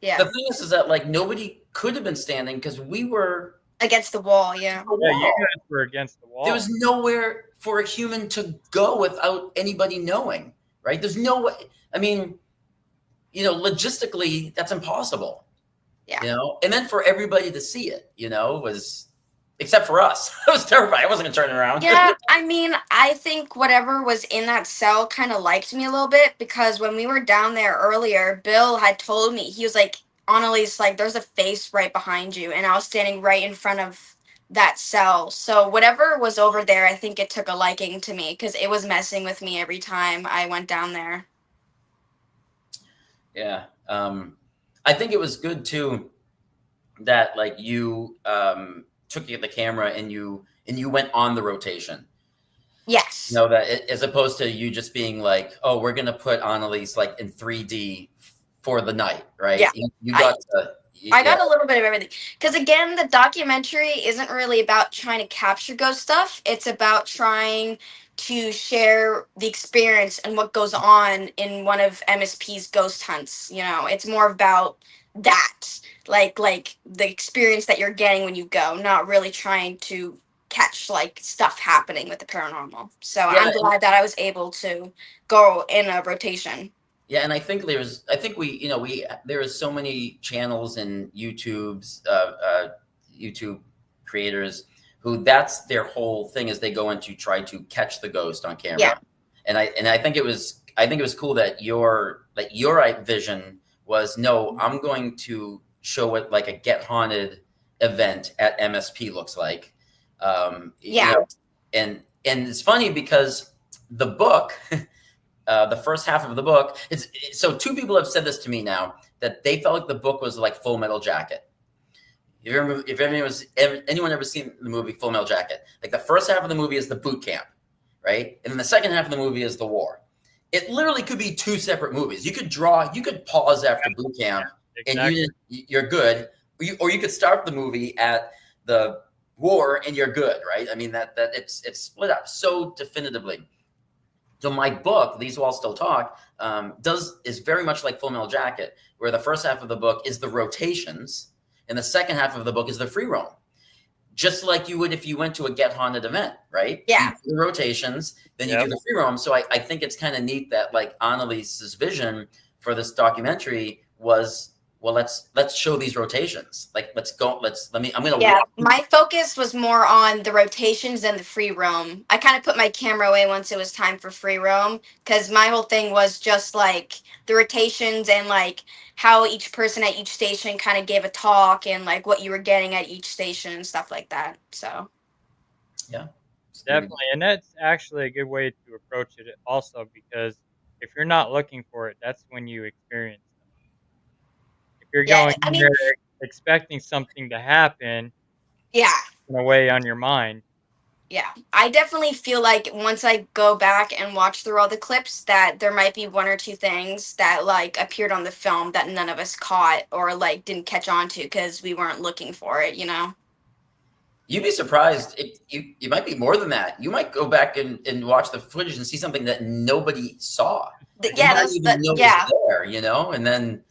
The yeah. thing is that like nobody could have been standing because we were Against the wall, yeah. a Yeah, you wall. guys were against the There was wall. nowhere for a human to go without anybody knowing, right? There's no way. I mean, logistically, that's impossible. Yeah. And then for everybody to see it, was except for us. I was terrified. I wasn't gonna turn around. Yeah, I mean, I think whatever was in that cell kind of liked me a little bit because when we were down there earlier, Bill had told me, he was like, Annalise, like, there's a face right behind you. And I was standing right in front of that cell. So whatever was over there, I think it took a liking to me because it was messing with me every time I went down there. Yeah. I think it was good too that like you took the camera and you went on the rotation. Yes. As opposed to you just being like, oh, we're gonna put Annalise like in 3D for the night, right? Yeah. You got to, I yeah, got a little bit of everything. Because again, the documentary isn't really about trying to capture ghost stuff. It's about trying to share the experience and what goes on in one of MSP's ghost hunts. You know, it's more about that, like the experience that you're getting when you go, not really trying to catch like stuff happening with the paranormal. So yeah, I'm glad that I was able to go in a rotation. yeah. And I think there is so many channels and YouTube creators who that's their whole thing is they go in to try to catch the ghost on camera. Yeah. And I think it was cool that your vision was no, I'm going to show what like a Get Haunted event at MSP looks like. Yeah. And it's funny because the book, the first half of the book, so two people have said this to me now that they felt like the book was like Full Metal Jacket. If anyone ever seen the movie Full Metal Jacket, like the first half of the movie is the boot camp, right? And then the second half of the movie is the war. It literally could be two separate movies. You could pause after boot camp Exactly. and you're good, or you could start the movie at the war and you're good, right? I mean that it's split up so definitively. So my book, These Walls Still Talk, is very much like Full Metal Jacket, where the first half of the book is the rotations, and the second half of the book is the free roam. Just like you would if you went to a Get Haunted event, right? Yeah. You do the rotations, then you Yep. do the free roam. So I think it's kind of neat that like Annalise's vision for this documentary was, well, let's show these rotations. Like I'm gonna Yeah, walk. my focus was more on the rotations than the free roam. I kind of put my camera away once it was time for free roam because my whole thing was just like the rotations and like how each person at each station kind of gave a talk and like what you were getting at each station and stuff like that. So, Yeah. Definitely, and that's actually a good way to approach it also because if you're not looking for it, that's when you experience them. If you're yeah, going I in mean, there expecting something to happen, yeah. in a way on your mind. Yeah, I definitely feel like once I go back and watch through all the clips that there might be one or two things that like appeared on the film that none of us caught or like didn't catch on to because we weren't looking for it, you know? You'd be surprised. You might be more than that. You might go back and watch the footage and see something that nobody saw. You Yeah, might those even the know yeah. was there, and then,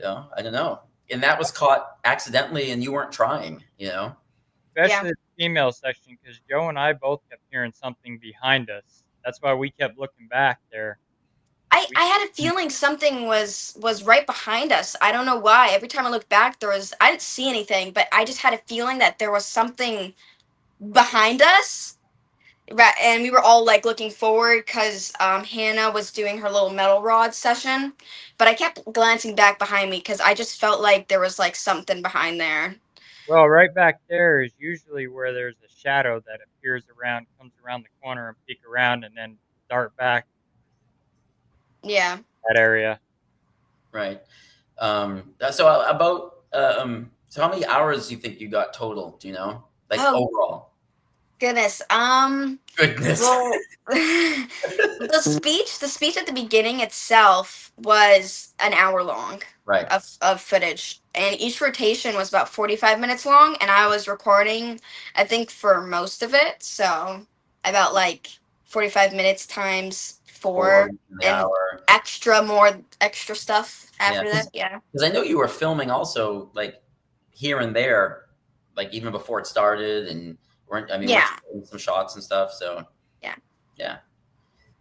I don't know. And that was caught accidentally and you weren't trying, Especially the female section, because Joe and I both kept hearing something behind us. That's why we kept looking back there. I had a feeling something was right behind us. I don't know why. Every time I looked back I didn't see anything, but I just had a feeling that there was something behind us. Right, and we were all like looking forward because Hannah was doing her little metal rod session, but I kept glancing back behind me because I just felt like there was like something behind there. Well, right back there is usually where there's a shadow that appears around, comes around the corner and peek around and then dart back Yeah. that area. Right. So about so how many hours do you think you got total? Do you know? Like Oh overall? goodness. Goodness. Well, the speech at the beginning itself was an hour long Right. of footage, and each rotation was about 45 minutes long, and I was recording, I think, for most of it, so about like 45 minutes times Four four, in the and hour. more extra stuff Yeah, after that. Yeah. because I know you were filming also like here and there, like even before it started, and weren't Yeah. you doing some shots and stuff? So Yeah. yeah,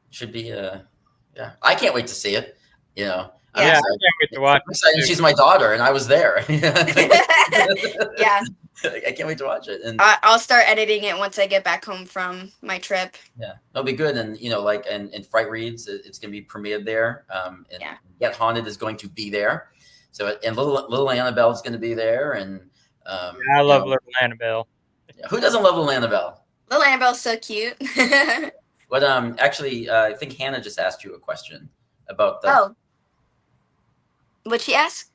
should be yeah. I can't wait to see it. You know, I'm Yeah, Yeah. I excited. can't wait to watch I'm it excited. too. She's my daughter, and I was there. Yeah. I can't wait to watch it. And I'll start editing it once I get back home from my trip. yeah, it'll be good. And like and Fright Reads, it's going to be premiered there. And Yeah. Get Haunted is going to be there. So and little Annabelle is going to be there. And Yeah, I love Little Annabelle. yeah, who doesn't love little Annabelle? Little Annabelle's so cute. But actually, I think Hannah just asked you a question about the. Oh, what'd she ask?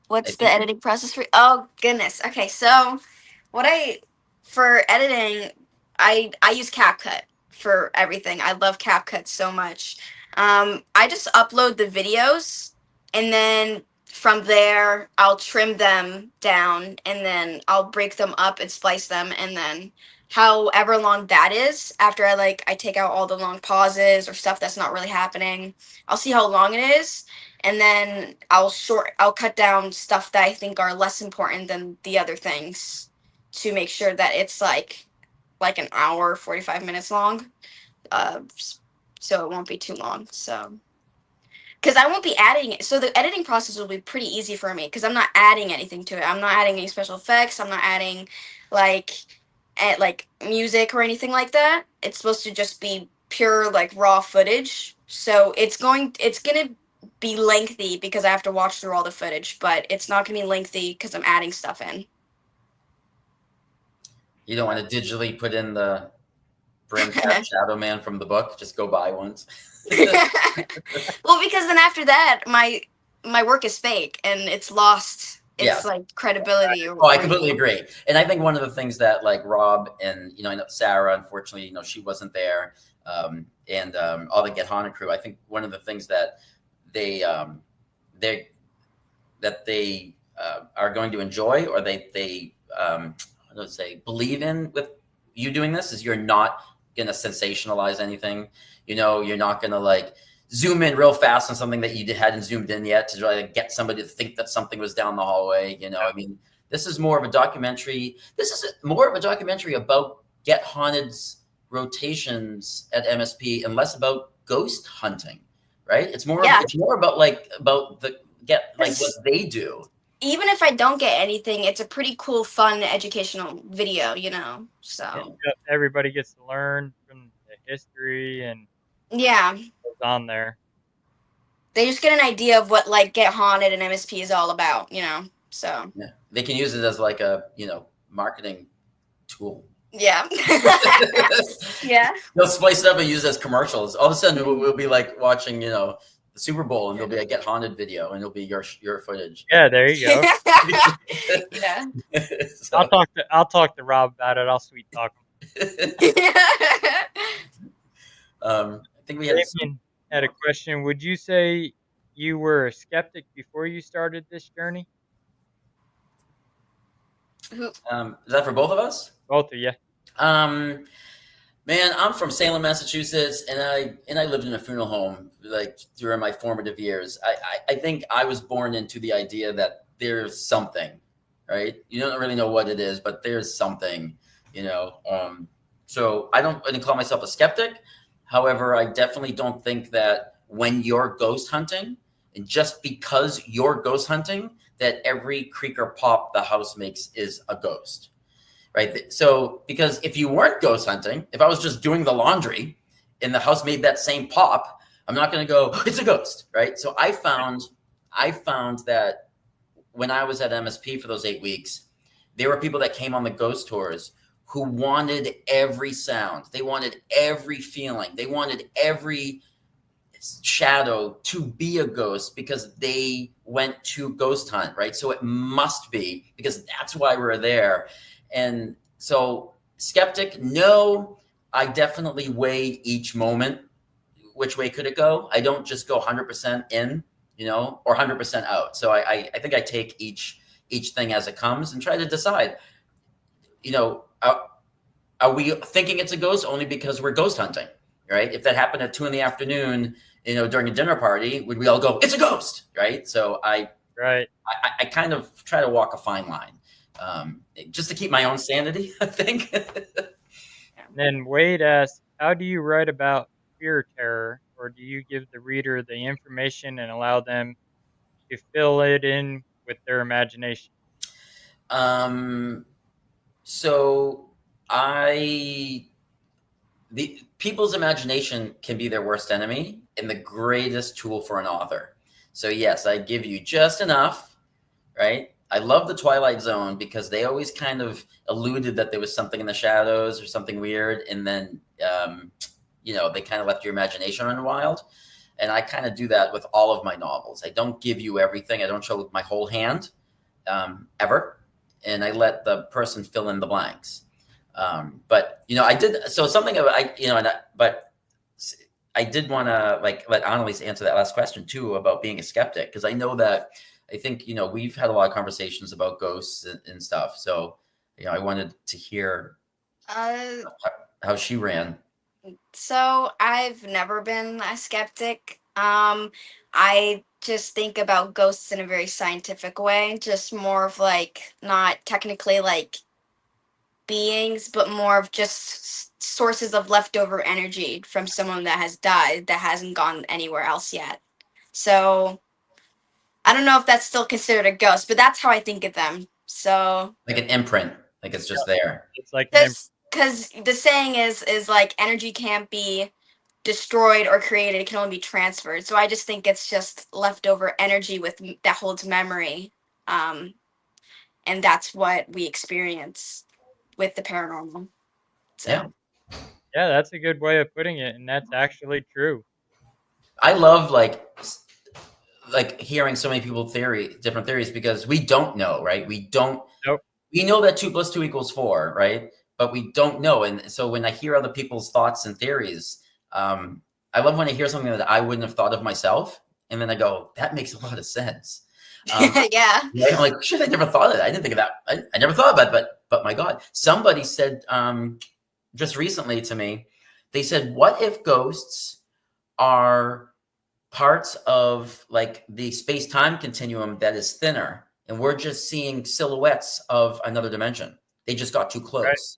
I What's the think editing process for? Oh goodness. Okay, so what I for editing, I use CapCut for everything. I love CapCut so much. I just upload the videos, and then from there I'll trim them down, and then I'll break them up and splice them, and then however long that is, after I take out all the long pauses or stuff that's not really happening, I'll see how long it is, and then I'll cut down stuff that I think are less important than the other things to make sure that it's like an hour 45 minutes long, so it won't be too long, so because I won't be adding it, so the editing process will be pretty easy for me because I'm not adding anything to it. I'm not adding any special effects. I'm not adding like like music or anything like that. It's supposed to just be pure like raw footage. So it's gonna be lengthy because I have to watch through all the footage, but it's not gonna be lengthy because I'm adding stuff in. you don't want to digitally put in the Brim Cat Shadow Man from the book. Just go buy once. Well, because then after that, my work is fake and it's lost Yeah. its like credibility. Oh, I completely agree. And I think one of the things that like Rob and I know Sarah, unfortunately, she wasn't there, and all the Get Haunted crew. I think one of the things that they are going to enjoy, or they let's say believe in with you doing this, is you're not going to sensationalize anything. You're not going to like zoom in real fast on something that you hadn't zoomed in yet to try to get somebody to think that something was down the hallway. I mean, this is more of a documentary. This is more of a documentary about Get Haunted's rotations at MSP and less about ghost hunting, right? It's more about the what they do. Even if I don't get anything, it's a pretty cool, fun, educational video, so. Yeah, everybody gets to learn from the history and Yeah. what's on there. They just get an idea of what like Get Haunted and MSP is all about, so. Yeah. They can use it as like a, marketing tool. Yeah. Yeah. They'll splice it up and use it as commercials. All of a sudden we'll be like watching, the Super Bowl, and there'll be a Get Haunted video, and it'll be your footage. Yeah, there you go. Yeah. So, I'll talk to Rob about it. I'll sweet talk him. I think we had Damien had a question. Would you say you were a skeptic before you started this journey? is that for both of us? Both of you. Man, I'm from Salem, Massachusetts, and I lived in a funeral home like during my formative years. I think I was born into the idea that there's something, right? You don't really know what it is, but there's something, So I didn't call myself a skeptic. However, I definitely don't think that when you're ghost hunting, and just because you're ghost hunting, that every creak or pop the house makes is a ghost. right? So because if you weren't ghost hunting, if I was just doing the laundry and the house made that same pop, I'm not going to go, it's a ghost, right? So I found that when I was at MSP for those 8 weeks, there were people that came on the ghost tours who wanted every sound. They wanted every feeling. They wanted every shadow to be a ghost because they went to ghost hunt, right? So it must be, because that's why we're there. And so skeptic, no, I definitely weigh each moment. Which way could it go? I don't just go 100% in, or 100% out. So I think I take each thing as it comes and try to decide, are we thinking it's a ghost only because we're ghost hunting, right? If that happened at 2 PM, during a dinner party, would we all go, it's a ghost, right? So I kind of try to walk a fine line, just to keep my own sanity, I think. Then Wade asks, how do you write about fear terror, or do you give the reader the information and allow them to fill it in with their imagination? So the people's imagination can be their worst enemy and the greatest tool for an author. So yes, I give you just enough, right? I love the Twilight Zone because they always kind of alluded that there was something in the shadows or something weird. And then, they kind of left your imagination run wild. And I kind of do that with all of my novels. I don't give you everything. I don't show my whole hand, ever. And I let the person fill in the blanks. But I did, so something about, but I did want to let Annalise answer that last question too, about being a skeptic. Cause I know that, I think, we've had a lot of conversations about ghosts and stuff. So, I wanted to hear how she ran. So I've never been a skeptic. I just think about ghosts in a very scientific way, just more of not technically beings, but more of just sources of leftover energy from someone that has died that hasn't gone anywhere else yet. So I don't know if that's still considered a ghost, but that's how I think of them. So Like an imprint, like it's just there. It's like because the saying is energy can't be destroyed or created; it can only be transferred. So I just think it's just leftover energy that holds memory, and that's what we experience with the paranormal. So. Yeah, that's a good way of putting it, and that's actually true. I love hearing so many different theories, because we don't know, right? We don't. Nope. We know that 2 + 2 = 4, right? But we don't know. And so when I hear other people's thoughts and theories, I love when I hear something that I wouldn't have thought of myself, and then I go, that makes a lot of sense. Yeah. I'm like, shit, I never thought of that. I didn't think of that. I never thought about it, but my God, somebody said just recently to me, they said, what if ghosts are parts of the space-time continuum that is thinner, and we're just seeing silhouettes of another dimension? They just got too close.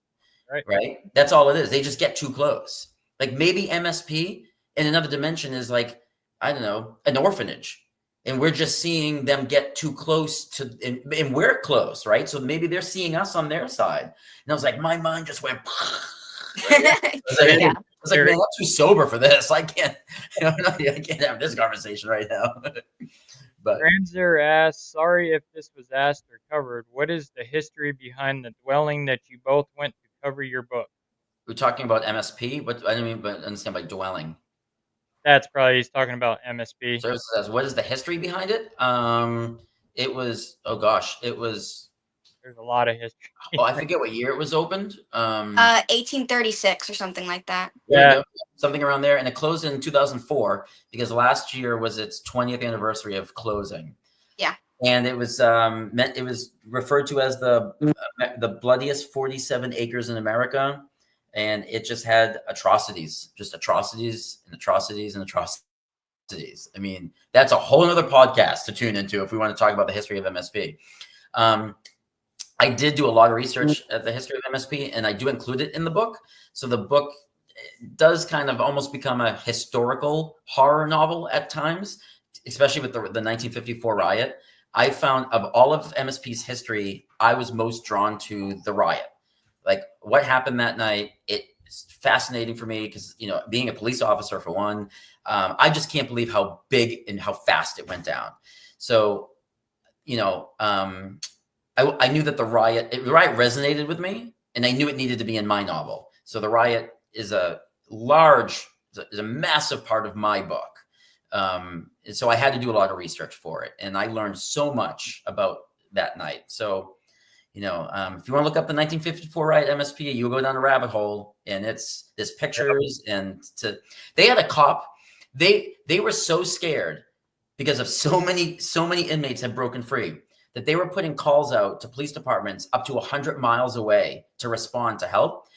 Right? That's all it is. They just get too close. Maybe MSP in another dimension is I don't know, an orphanage, and we're just seeing them get too close to, and we're close, right? So maybe they're seeing us on their side. And I was like, my mind just went. I was like, man, I'm too sober for this. I can't, I can't have this conversation right now. But Ranzer asks, sorry if this was asked or covered, what is the history behind the dwelling that you both went to cover your book? We're talking about MSP. What I don't even understand by dwelling. That's probably, he's talking about MSP. So it says, what is the history behind it? It was, there's a lot of history. I forget what year it was opened. 1836 or something like that. Yeah, something around there. And it closed in 2004 because last year was its 20th anniversary of closing. Yeah. And it was it was referred to as the bloodiest 47 acres in America. And it just had atrocities, just atrocities and atrocities and atrocities. I mean, that's a whole other podcast to tune into if we want to talk about the history of MSP. I did do a lot of research at the history of MSP, and I do include it in the book. So the book does kind of almost become a historical horror novel at times, especially with the 1954 riot. I found, of all of MSP's history, I was most drawn to the riot. like what happened that night. It's fascinating for me because, you know, being a police officer for one, I just can't believe how big and how fast it went down. So, you know, I knew that the riot resonated with me, and I knew it needed to be in my novel. So the riot is a massive part of my book. And so I had to do a lot of research for it, and I learned so much about that night. So, you know, if you want to look up the 1954 riot MSP, you'll go down a rabbit hole, and there's pictures, and they had a cop. They were so scared because of so many inmates had broken free that they were putting calls out to police departments up to 100 miles away to respond to help.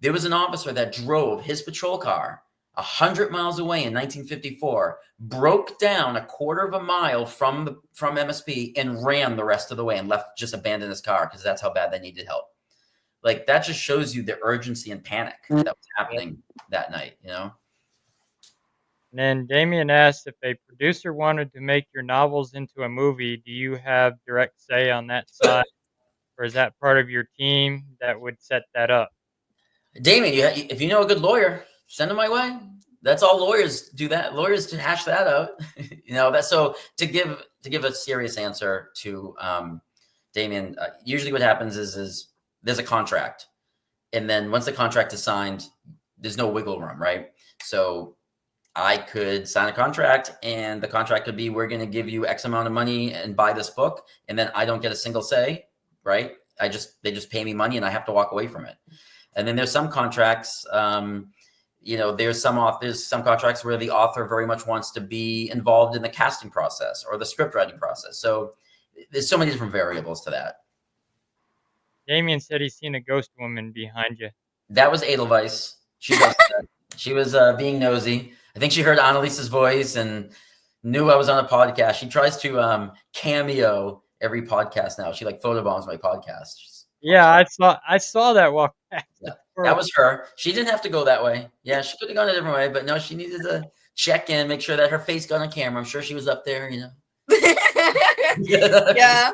There was an officer that drove his patrol car 100 miles away in 1954, broke down a quarter of a mile from MSP and ran the rest of the way and just abandoned his car because that's how bad they needed help. Like, that just shows you the urgency and panic that was happening that night, you know? And then Damien asked if a producer wanted to make your novels into a movie, do you have direct say on that side, or is that part of your team that would set that up? Damien, if you know a good lawyer, send them my way. That's all lawyers do. That lawyers to hash that out. You know, that's so to give a serious answer to Damien. Usually, what happens is there's a contract, and then once the contract is signed, there's no wiggle room, right? So I could sign a contract, and the contract could be, we're going to give you X amount of money and buy this book, and then I don't get a single say, right? They just pay me money, and I have to walk away from it. And then there's some contracts, you know, there's some contracts where the author very much wants to be involved in the casting process or the script writing process. So there's so many different variables to that. Damien said he's seen a ghost woman behind you. That was Edelweiss. She was being nosy. I think she heard Annalise's voice and knew I was on a podcast. She tries to cameo every podcast now. She like photobombs my podcast. Yeah, I saw that walk past. Yeah, that was her. She didn't have to go that way. Yeah, she could have gone a different way, but no, she needed to check in, make sure that her face got on camera. I'm sure she was up there, you know. Yeah.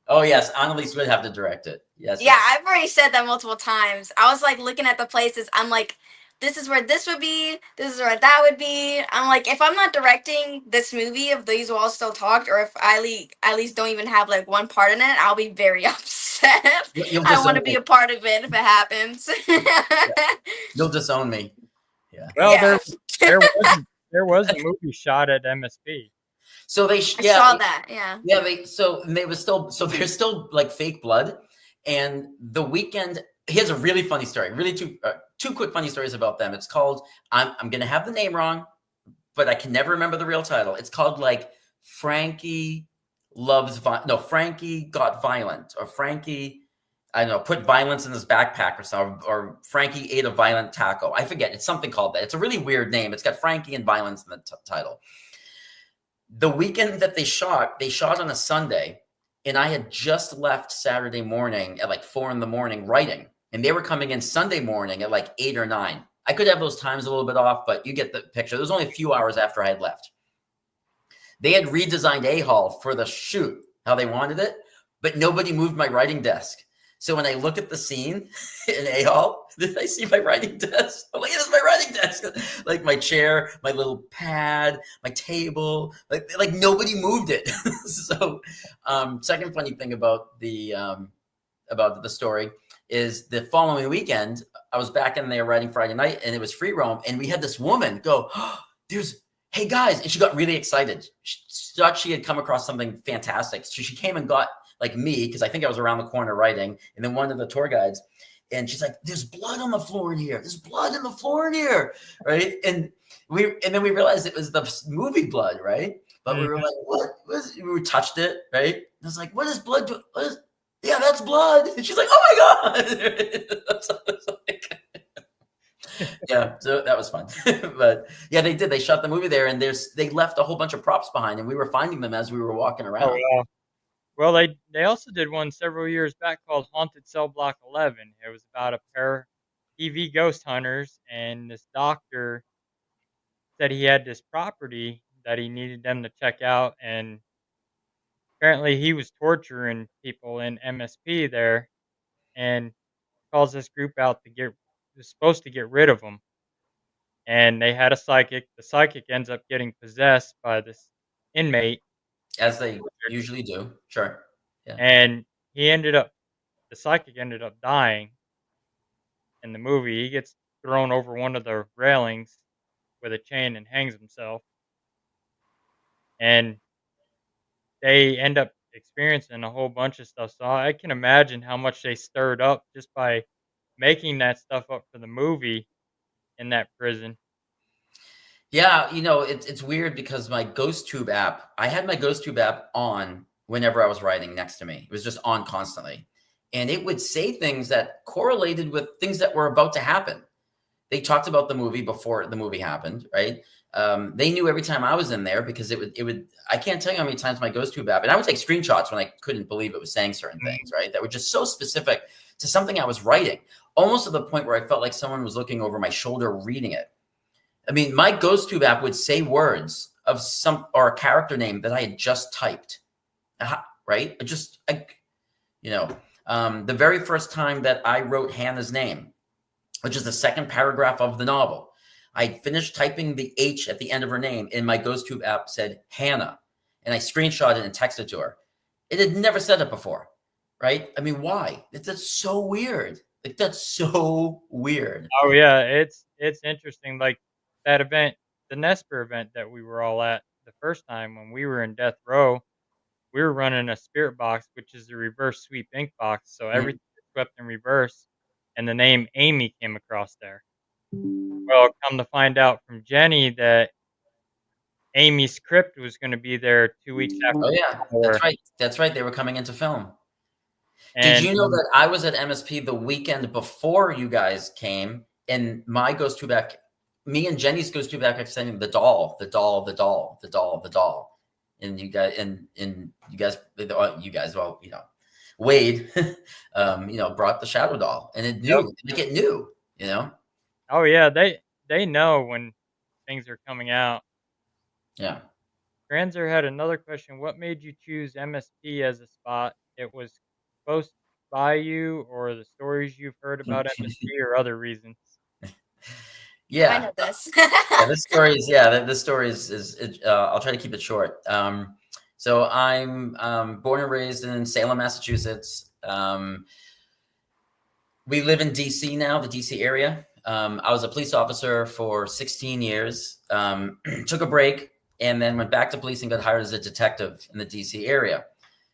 Oh yes, Annalise would have to direct it. Yes. Yeah, I've already said that multiple times. I was like looking at the places. I'm like, this is where this would be. This is where that would be. I'm like, if I'm not directing this movie, if these walls still talked, or if I at least don't even have like one part in it, I'll be very upset. I don't want to be a part of it if it happens. You'll disown me. Yeah. Well, Yeah. there was a movie shot at MSP. So I saw that. Yeah. Yeah. There's still like fake blood, and The Weeknd. Here's a really funny story. Really two quick funny stories about them. It's called, I'm gonna have the name wrong, but I can never remember the real title. It's called like Frankie Got Violent, or Frankie, I don't know, put violence in his backpack or something, or Frankie ate a violent taco. I forget. It's something called that. It's a really weird name. It's got Frankie and violence in the title. The weekend that they shot on a Sunday, and I had just left Saturday morning at like 4 a.m. writing, and they were coming in Sunday morning at like 8 or 9. I could have those times a little bit off, but you get the picture. There was only a few hours after I had left. They had redesigned A-Hall for the shoot, how they wanted it, but nobody moved my writing desk. So when I look at the scene in A-Hall, did I see my writing desk? I'm like, it is my writing desk. Like my chair, my little pad, my table, like nobody moved it. So second funny thing about the story is the following weekend, I was back in there writing Friday night, and it was free roam. And we had this woman go, oh, hey guys. And she got really excited. She thought she had come across something fantastic. So she came and got like me, because I think I was around the corner writing, and then one of the tour guides, and she's like, there's blood on the floor in here. There's blood in the floor in here. Right. And then we realized it was the movie blood. Right. But we were like, what? We touched it. Right. And I was like, what is blood? Yeah, that's blood. And she's like, oh my God. Yeah, so that was fun. But yeah, they did. They shot the movie there, and they left a whole bunch of props behind, and we were finding them as we were walking around. Oh, wow. Well, they also did one several years back called Haunted Cell Block 11. It was about a pair of EV ghost hunters, and this doctor said he had this property that he needed them to check out, and apparently he was torturing people in MSP there, and calls this group out to get is supposed to get rid of him, and they had a psychic. The psychic ends up getting possessed by this inmate, As they usually do. Sure. Yeah. and he ended up the psychic ended up dying in the movie. He gets thrown over one of the railings with a chain and hangs himself, and they end up experiencing a whole bunch of stuff. So I can imagine how much they stirred up just by making that stuff up for the movie in that prison. Yeah, it's weird because my GhostTube app, I had my GhostTube app on whenever I was writing next to me. It was just on constantly. And it would say things that correlated with things that were about to happen. They talked about the movie before the movie happened, right? They knew every time I was in there because it would, I can't tell you how many times my GhostTube app, and I would take screenshots when I couldn't believe it was saying certain things, right? That were just so specific to something I was writing, almost to the point where I felt like someone was looking over my shoulder reading it. I mean, my GhostTube app would say words of or a character name that I had just typed, right? The very first time that I wrote Hannah's name, which is the second paragraph of the novel, I finished typing the H at the end of her name, and my GhostTube app said Hannah, and I screenshot it and texted to her. It had never said it before, right? I mean, why? That's so weird. Like, that's so weird. Oh yeah, it's interesting. Like that event, the Nesper event that we were all at the first time when we were in death row, we were running a spirit box, which is a reverse sweep ink box. So everything is swept in reverse, and the name Amy came across there. Well, come to find out from Jenny that Amy's crypt was going to be there 2 weeks after. Oh yeah, that's right. That's right. They were coming into film. And did you know that I was at MSP the weekend before you guys came, and my GhostTube app, me and Jenny's GhostTube app kept saying the doll, the doll, the doll, the doll, the doll, and you guys, well, Wade, brought the shadow doll, and it knew, like it knew, Oh yeah, they know when things are coming out. Yeah. Granzer had another question. What made you choose MSP as a spot? It was close by you, or the stories you've heard about MSP, or other reasons? Yeah. I know this. This story is I'll try to keep it short. So I'm born and raised in Salem, Massachusetts. We live in DC now, the DC area. I was a police officer for 16 years, took a break, and then went back to police and got hired as a detective in the DC area.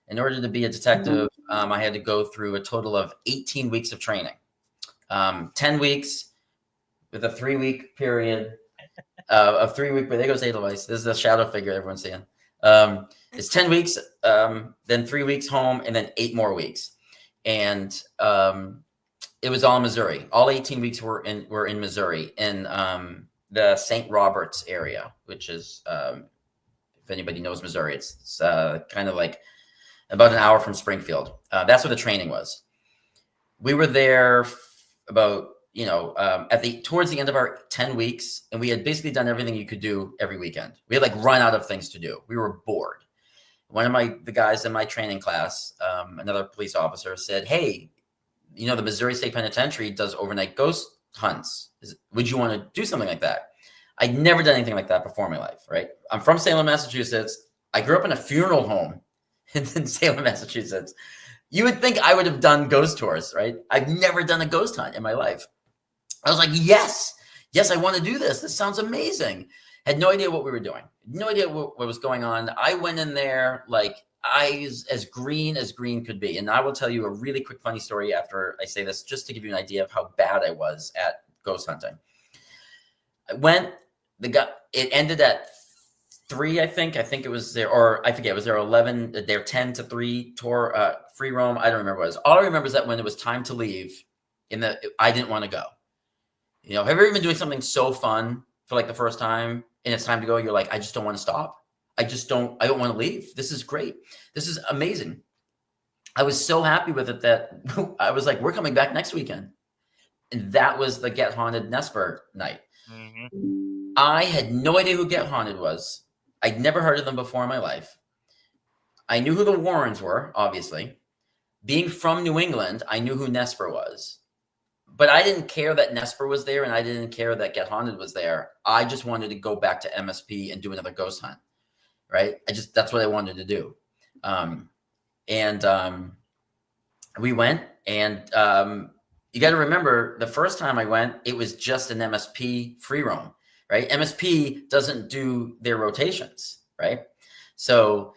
In order to be a detective, I had to go through a total of 18 weeks of training, 10 weeks with a 3-week period of 3 week. But there goes Edelweiss. This is the shadow figure everyone's seeing. It's 10 weeks, then 3 weeks home, and then 8 more weeks. And it was all in Missouri. All 18 weeks were in Missouri, in the St. Roberts area, which is, if anybody knows Missouri, it's kind of like about an hour from Springfield. That's where the training was. We were there about, towards the end of our 10 weeks, and we had basically done everything you could do every weekend. We had run out of things to do. We were bored. One of the guys in my training class, another police officer, said, "Hey, the Missouri State Penitentiary does overnight ghost hunts. Would you want to do something like that?" I'd never done anything like that before in my life, right? I'm from Salem, Massachusetts. I grew up in a funeral home in Salem, Massachusetts. You would think I would have done ghost tours, right? I've never done a ghost hunt in my life. I was like, yes, I want to do this. This sounds amazing. Had no idea what we were doing. No idea what was going on. I went in there like eyes as green could be. And I will tell you a really quick funny story after I say this, just to give you an idea of how bad I was at ghost hunting. It ended at 3, I think it was there, or I forget, was there 11, there 10 to 3 tour, free roam. I don't remember what it was. All I remember is that when it was time to leave, I didn't want to go. Have you ever been doing something so fun for the first time and it's time to go? You're like, I just don't want to stop. I don't want to leave. This is great. This is amazing. I was so happy with it that I was like, we're coming back next weekend. And that was the Get Haunted Nesper night. Mm-hmm. I had no idea who Get Haunted was. I'd never heard of them before in my life. I knew who the Warrens were, obviously. Being from New England, I knew who Nesper was. but I didn't care that Nesper was there, and I didn't care that Get Haunted was there. I just wanted to go back to MSP and do another ghost hunt, right? That's what I wanted to do. We went, and you got to remember, the first time I went, it was just an MSP free roam, right? MSP doesn't do their rotations, right? So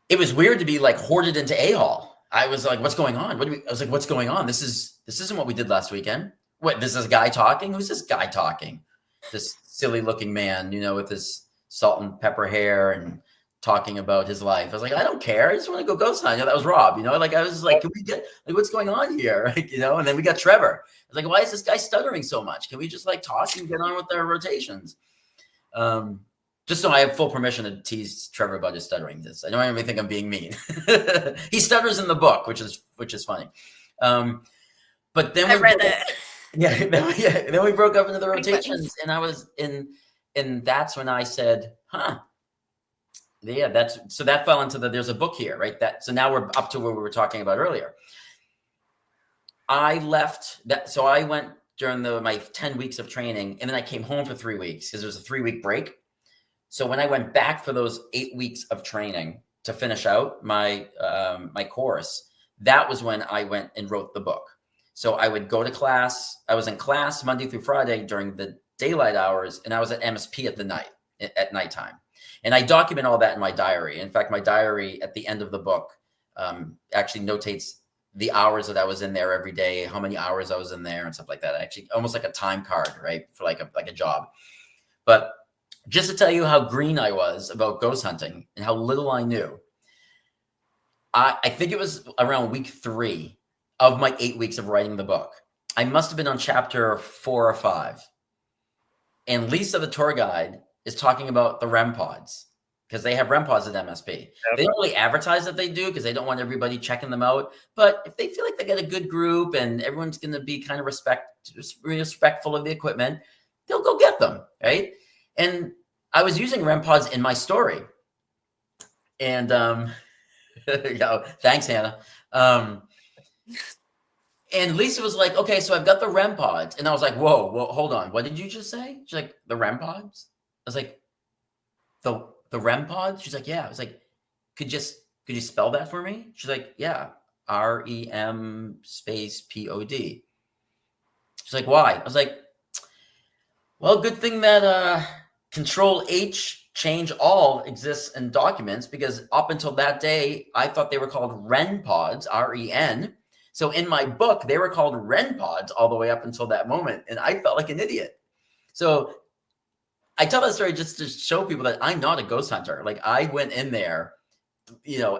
it was weird to be like hoarded into A-Hall. I was like, what's going on? I was like, what's going on? This isn't what we did last weekend. What, this is a guy talking? Who's this guy talking? This silly looking man, with his salt and pepper hair and talking about his life. I was like, I don't care. I just want to go ghost hunt. That was Rob, like, I was like, can we get, like, what's going on here? And then we got Trevor. I was like, why is this guy stuttering so much? Can we just like talk and get on with our rotations? Just so I have full permission to tease Trevor about his stuttering. I don't even think I'm being mean. He stutters in the book, which is funny. But then I read it. Yeah, then we broke up into the rotations, and I was and that's when I said, huh. Yeah, that fell into there's a book here, right? So now we're up to where we were talking about earlier. I left that, so I went during my 10 weeks of training, and then I came home for 3 weeks because there was a 3-week break. So when I went back for those 8 weeks of training to finish out my course, that was when I went and wrote the book. So I would go to class. I was in class Monday through Friday during the daylight hours, and I was at MSP at nighttime. And I document all that in my diary. In fact, my diary at the end of the book actually notates the hours that I was in there every day, how many hours I was in there and stuff like that. Actually, almost like a time card, right? For like a job. But just to tell you how green I was about ghost hunting and how little I knew, I think it was around week 3 of my 8 weeks of writing the book. I must have been on chapter 4 or 5. And Lisa, the tour guide, is talking about the REM pods because they have REM pods at MSP. Yep. They don't really advertise that they do because they don't want everybody checking them out. But if they feel like they got a good group and everyone's going to be kind of respectful of the equipment, they'll go get them, right? And I was using REM pods in my story. And thanks, Hannah. And Lisa was like, okay, so I've got the REM pods. And I was like, whoa, hold on. What did you just say? She's like, the REM pods? I was like, the REM pods? She's like, yeah. I was like, could you spell that for me? She's like, yeah, REM space POD. She's like, why? I was like, well, good thing that Control H change all exists in documents, because up until that day, I thought they were called REN pods, REN. So in my book, they were called REN pods all the way up until that moment. And I felt like an idiot. So I tell that story just to show people that I'm not a ghost hunter. Like, I went in there,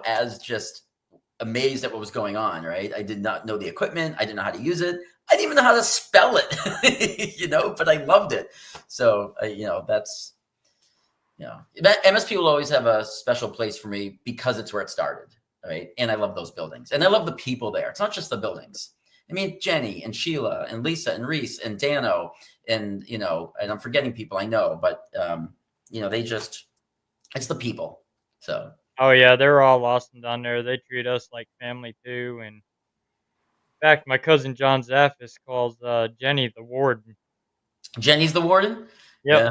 as just amazed at what was going on, right? I did not know the equipment. I didn't know how to use it. I didn't even know how to spell it, but I loved it. So, that's, MSP will always have a special place for me because it's where it started, right? And I love those buildings. And I love the people there. It's not just the buildings. I mean, Jenny and Sheila and Lisa and Reese and Dano and, and I'm forgetting people, I know, but, it's the people. So. Oh, yeah, they're all awesome down there. They treat us like family, too. And in fact, my cousin John Zaffis calls Jenny the warden. Jenny's the warden? Yep. Yeah.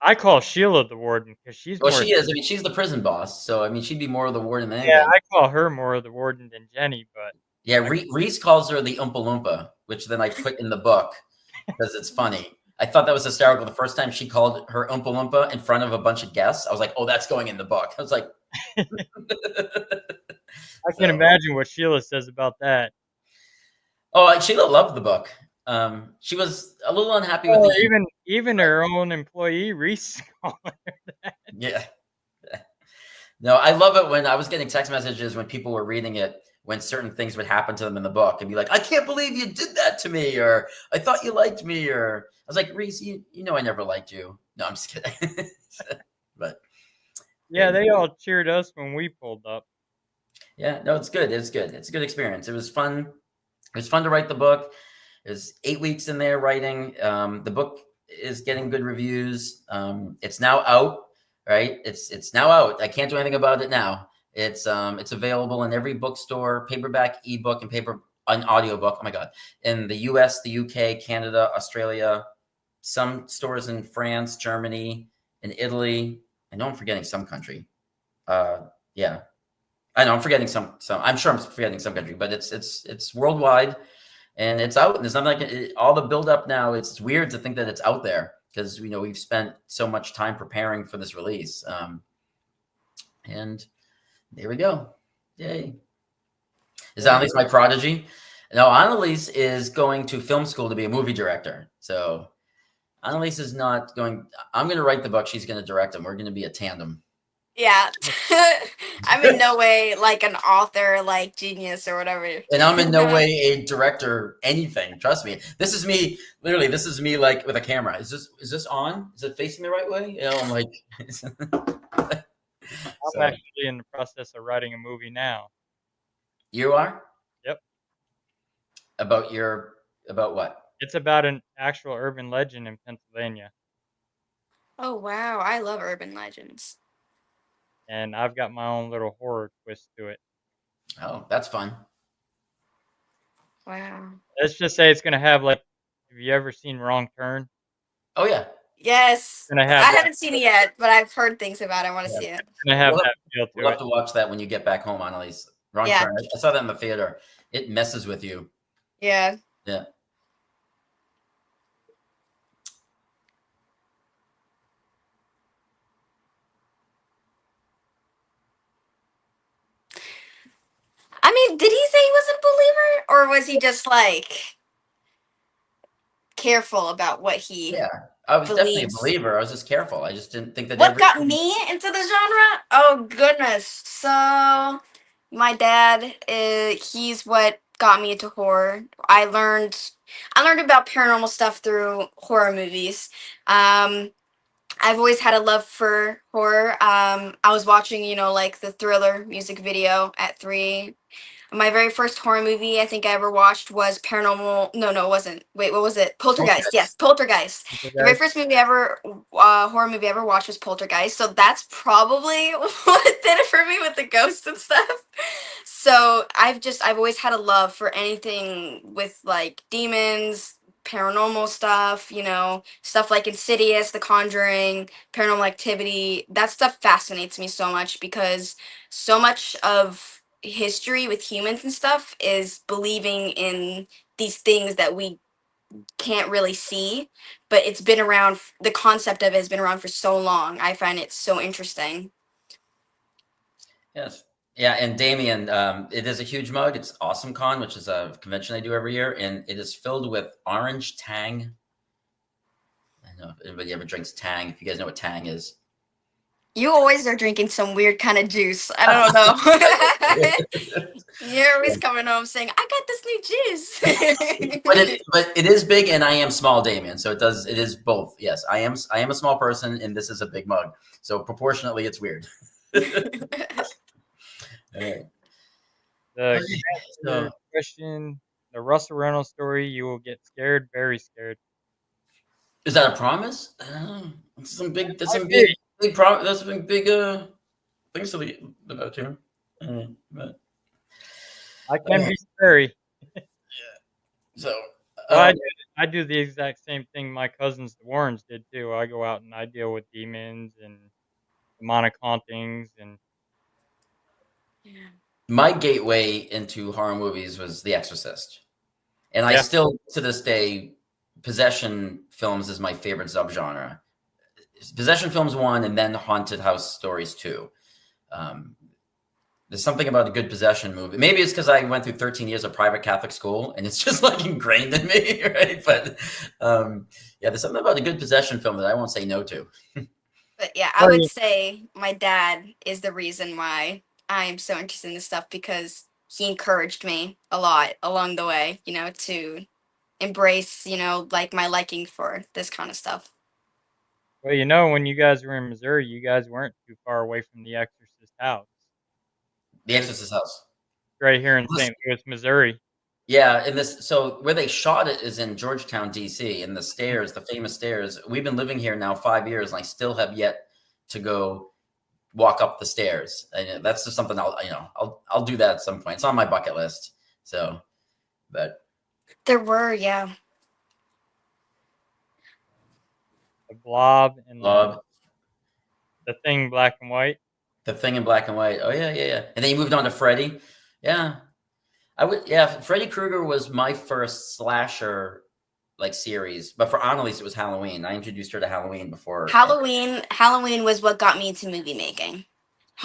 I call Sheila the warden because she's well, she is. I mean, she's the prison boss. So, I mean, she'd be more of the warden than anything. Yeah, I call her more of the warden than Jenny, but. Yeah, Reese calls her the Oompa Loompa, which then I put in the book because it's funny. I thought that was hysterical. The first time she called her Oompa Loompa in front of a bunch of guests, I was like, oh, that's going in the book. I was like. I can imagine what Sheila says about that. Oh, Sheila loved the book. She was a little unhappy with it. Even her own employee, Reese, called her that. Yeah. No, I love it when I was getting text messages when people were reading it, when certain things would happen to them in the book and be like, I can't believe you did that to me, or I thought you liked me, or I was like, Reese, you know I never liked you. No, I'm just kidding. But yeah, they all cheered us when we pulled up. Yeah, no, it's good. It's good. It's a good experience. It was fun. It was fun to write the book. It was 8 weeks in there writing. The book is getting good reviews. It's now out, right? It's now out. I can't do anything about it now. It's available in every bookstore, paperback, ebook, and an audiobook. Oh my God. In the US, the UK, Canada, Australia, some stores in France, Germany, and Italy. I know I'm forgetting some country. Yeah. I know I'm forgetting some. I'm sure I'm forgetting some country, but it's worldwide, and it's out. And there's nothing like it, all the build up now. It's weird to think that it's out there because we've spent so much time preparing for this release. And there we go. Yay! Is Annalise my prodigy? No, Annalise is going to film school to be a movie director. So Annalise is not going. I'm going to write the book. She's going to direct them. We're going to be a tandem. Yeah. I'm in no way like an author, like genius or whatever. And I'm in no way a director, anything. Trust me. This is me, literally, this is me like with a camera. Is this on? Is it facing the right way? I'm like I'm actually in the process of writing a movie now. You are? Yep. About what? It's about an actual urban legend in Pennsylvania. Oh wow, I love urban legends. And I've got my own little horror twist to it. Oh, that's fun. Wow. Let's just say it's going to have, like, have you ever seen Wrong Turn? Oh, yeah. Yes. I haven't seen it yet, but I've heard things about it. I want to see it. It's going to have that feel to We'll have it. to watch that when you get back home, Annalise. Wrong Turn. I saw that in the theater. It messes with you. Yeah. Yeah. I mean, did he say he was a believer, or was he just like careful about what he? Yeah, I was definitely a believes? believer. I was just careful. I just didn't think that. What got me into the genre? Oh goodness! So my dad, he's what got me into horror. I learned about paranormal stuff through horror movies. I've always had a love for horror. I was watching, like the Thriller music video at 3. My very first horror movie I think I ever watched was Paranormal. No, it wasn't. Wait, what was it? Poltergeist. Yes, Poltergeist. The very first movie ever, horror movie I ever watched was Poltergeist. So that's probably what did it for me with the ghosts and stuff. So I've always had a love for anything with like demons, paranormal stuff, stuff like Insidious, The Conjuring, Paranormal Activity. That stuff fascinates me so much because so much of history with humans and stuff is believing in these things that we can't really see, but it's been around. The concept of it has been around for so long. I find it so interesting. Yes. Yeah, and Damien, it is a huge mug. It's Awesome Con, which is a convention I do every year, and it is filled with orange Tang. I don't know if anybody ever drinks Tang. If you guys know what Tang is. You always are drinking some weird kind of juice. I don't know. You're always coming home saying, "I got this new juice." but it is big, and I am small, Damien. So it is both. Yes, I am a small person, and this is a big mug. So proportionately, it's weird. All right. The question, the Russell Reynolds story, you will get scared, very scared. Is that a promise? That's some big promise. That's some big things to be about here. But I can be scary. Yeah. So I do the exact same thing my cousins, the Warrens, did too. I go out and I deal with demons and demonic hauntings and. Yeah. My gateway into horror movies was The Exorcist, and I still to this day, possession films is my favorite subgenre. Possession films 1, and then haunted house stories 2. There's something about a good possession movie. Maybe it's because I went through 13 years of private Catholic school, and it's just like ingrained in me, right? But there's something about a good possession film that I won't say no to. But yeah, I would say my dad is the reason why I am so interested in this stuff, because he encouraged me a lot along the way, to embrace, like my liking for this kind of stuff. Well, when you guys were in Missouri, you guys weren't too far away from the Exorcist house. The Exorcist house. Right here in St. Louis, Missouri. Yeah, so where they shot it is in Georgetown, DC, and the stairs, the famous stairs. We've been living here now 5 years, and I still have yet to go walk up the stairs. And that's just something I'll do that at some point. It's on my bucket list. So But There were, yeah. The Blob and Blob, the Thing, black and white. The Thing in black and white. Oh yeah, yeah, yeah. And then you moved on to Freddy. Yeah, I would. Yeah, Freddy Krueger was my first slasher like series, but for Annalise it was Halloween. I introduced her to Halloween before. Halloween was what got me into movie making.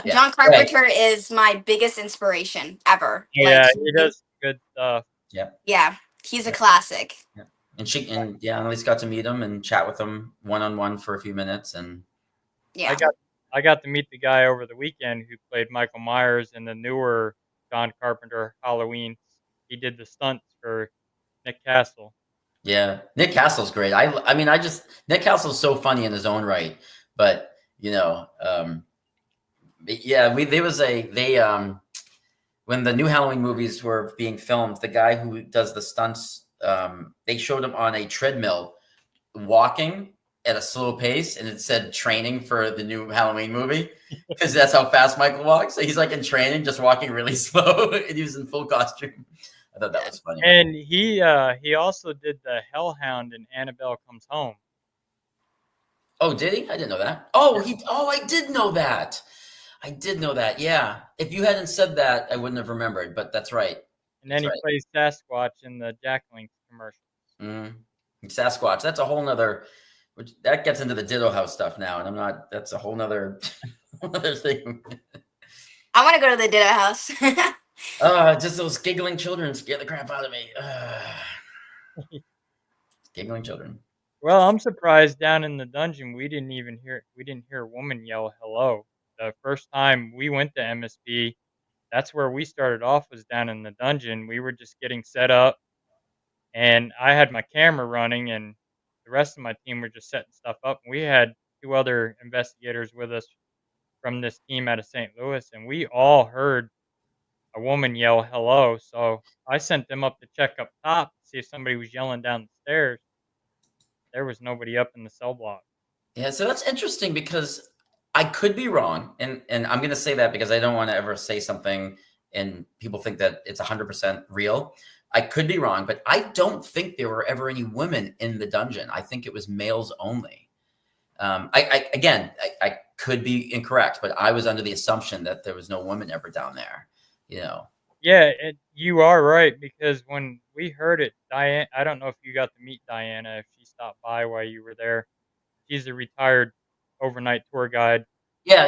Yeah, John right. Carpenter is my biggest inspiration ever. Like, Yeah, he does good stuff. Yeah, yeah, he's a yeah, classic. yeah. And yeah, Annalise got to meet him and chat with him one on one for a few minutes, and Yeah. I got to meet the guy over the weekend who played Michael Myers in the newer John Carpenter Halloween. He did the stunts for Nick Castle. yeah, Nick Castle's great. I mean, Nick Castle's so funny in his own right, but yeah, when the new Halloween movies were being filmed, the guy who does the stunts, they showed him on a treadmill walking at a slow pace, and it said training for the new Halloween movie because that's how fast Michael walks. So he's like in training, just walking really slow, and he was in full costume. I thought that was funny. And he also did the Hellhound in Annabelle Comes Home. Oh, did he? I didn't know that. Oh, I did know that. I did know that. Yeah. If you hadn't said that, I wouldn't have remembered. But that's right. And then he plays Sasquatch in the Jack Link commercial. Sasquatch. That's a whole nother. That gets into the Ditto House stuff now, and I'm not. That's a whole nother thing. I want to go to the Ditto House. Just those giggling children scare the crap out of me. Giggling children. Well, I'm surprised down in the dungeon we didn't hear a woman yell hello. The first time we went to MSB, that's where we started off, was down in the dungeon. We were just getting set up, and I had my camera running, and the rest of my team were just setting stuff up. We had 2 other investigators with us from this team out of St. Louis, and we all heard a woman yell hello. So I sent them up to check up top to see if somebody was yelling down the stairs. There was nobody up in the cell block. Yeah, so that's interesting because I could be wrong, and I'm going to say that because I don't want to ever say something and people think that it's 100% real. I could be wrong, but I don't think there were ever any women in the dungeon. I think it was males only. I could be incorrect, but I was under the assumption that there was no women ever down there. Yeah, you are right, because when we heard it, Diane, I don't know if you got to meet Diana, if she stopped by while you were there. She's a retired overnight tour guide. Yeah,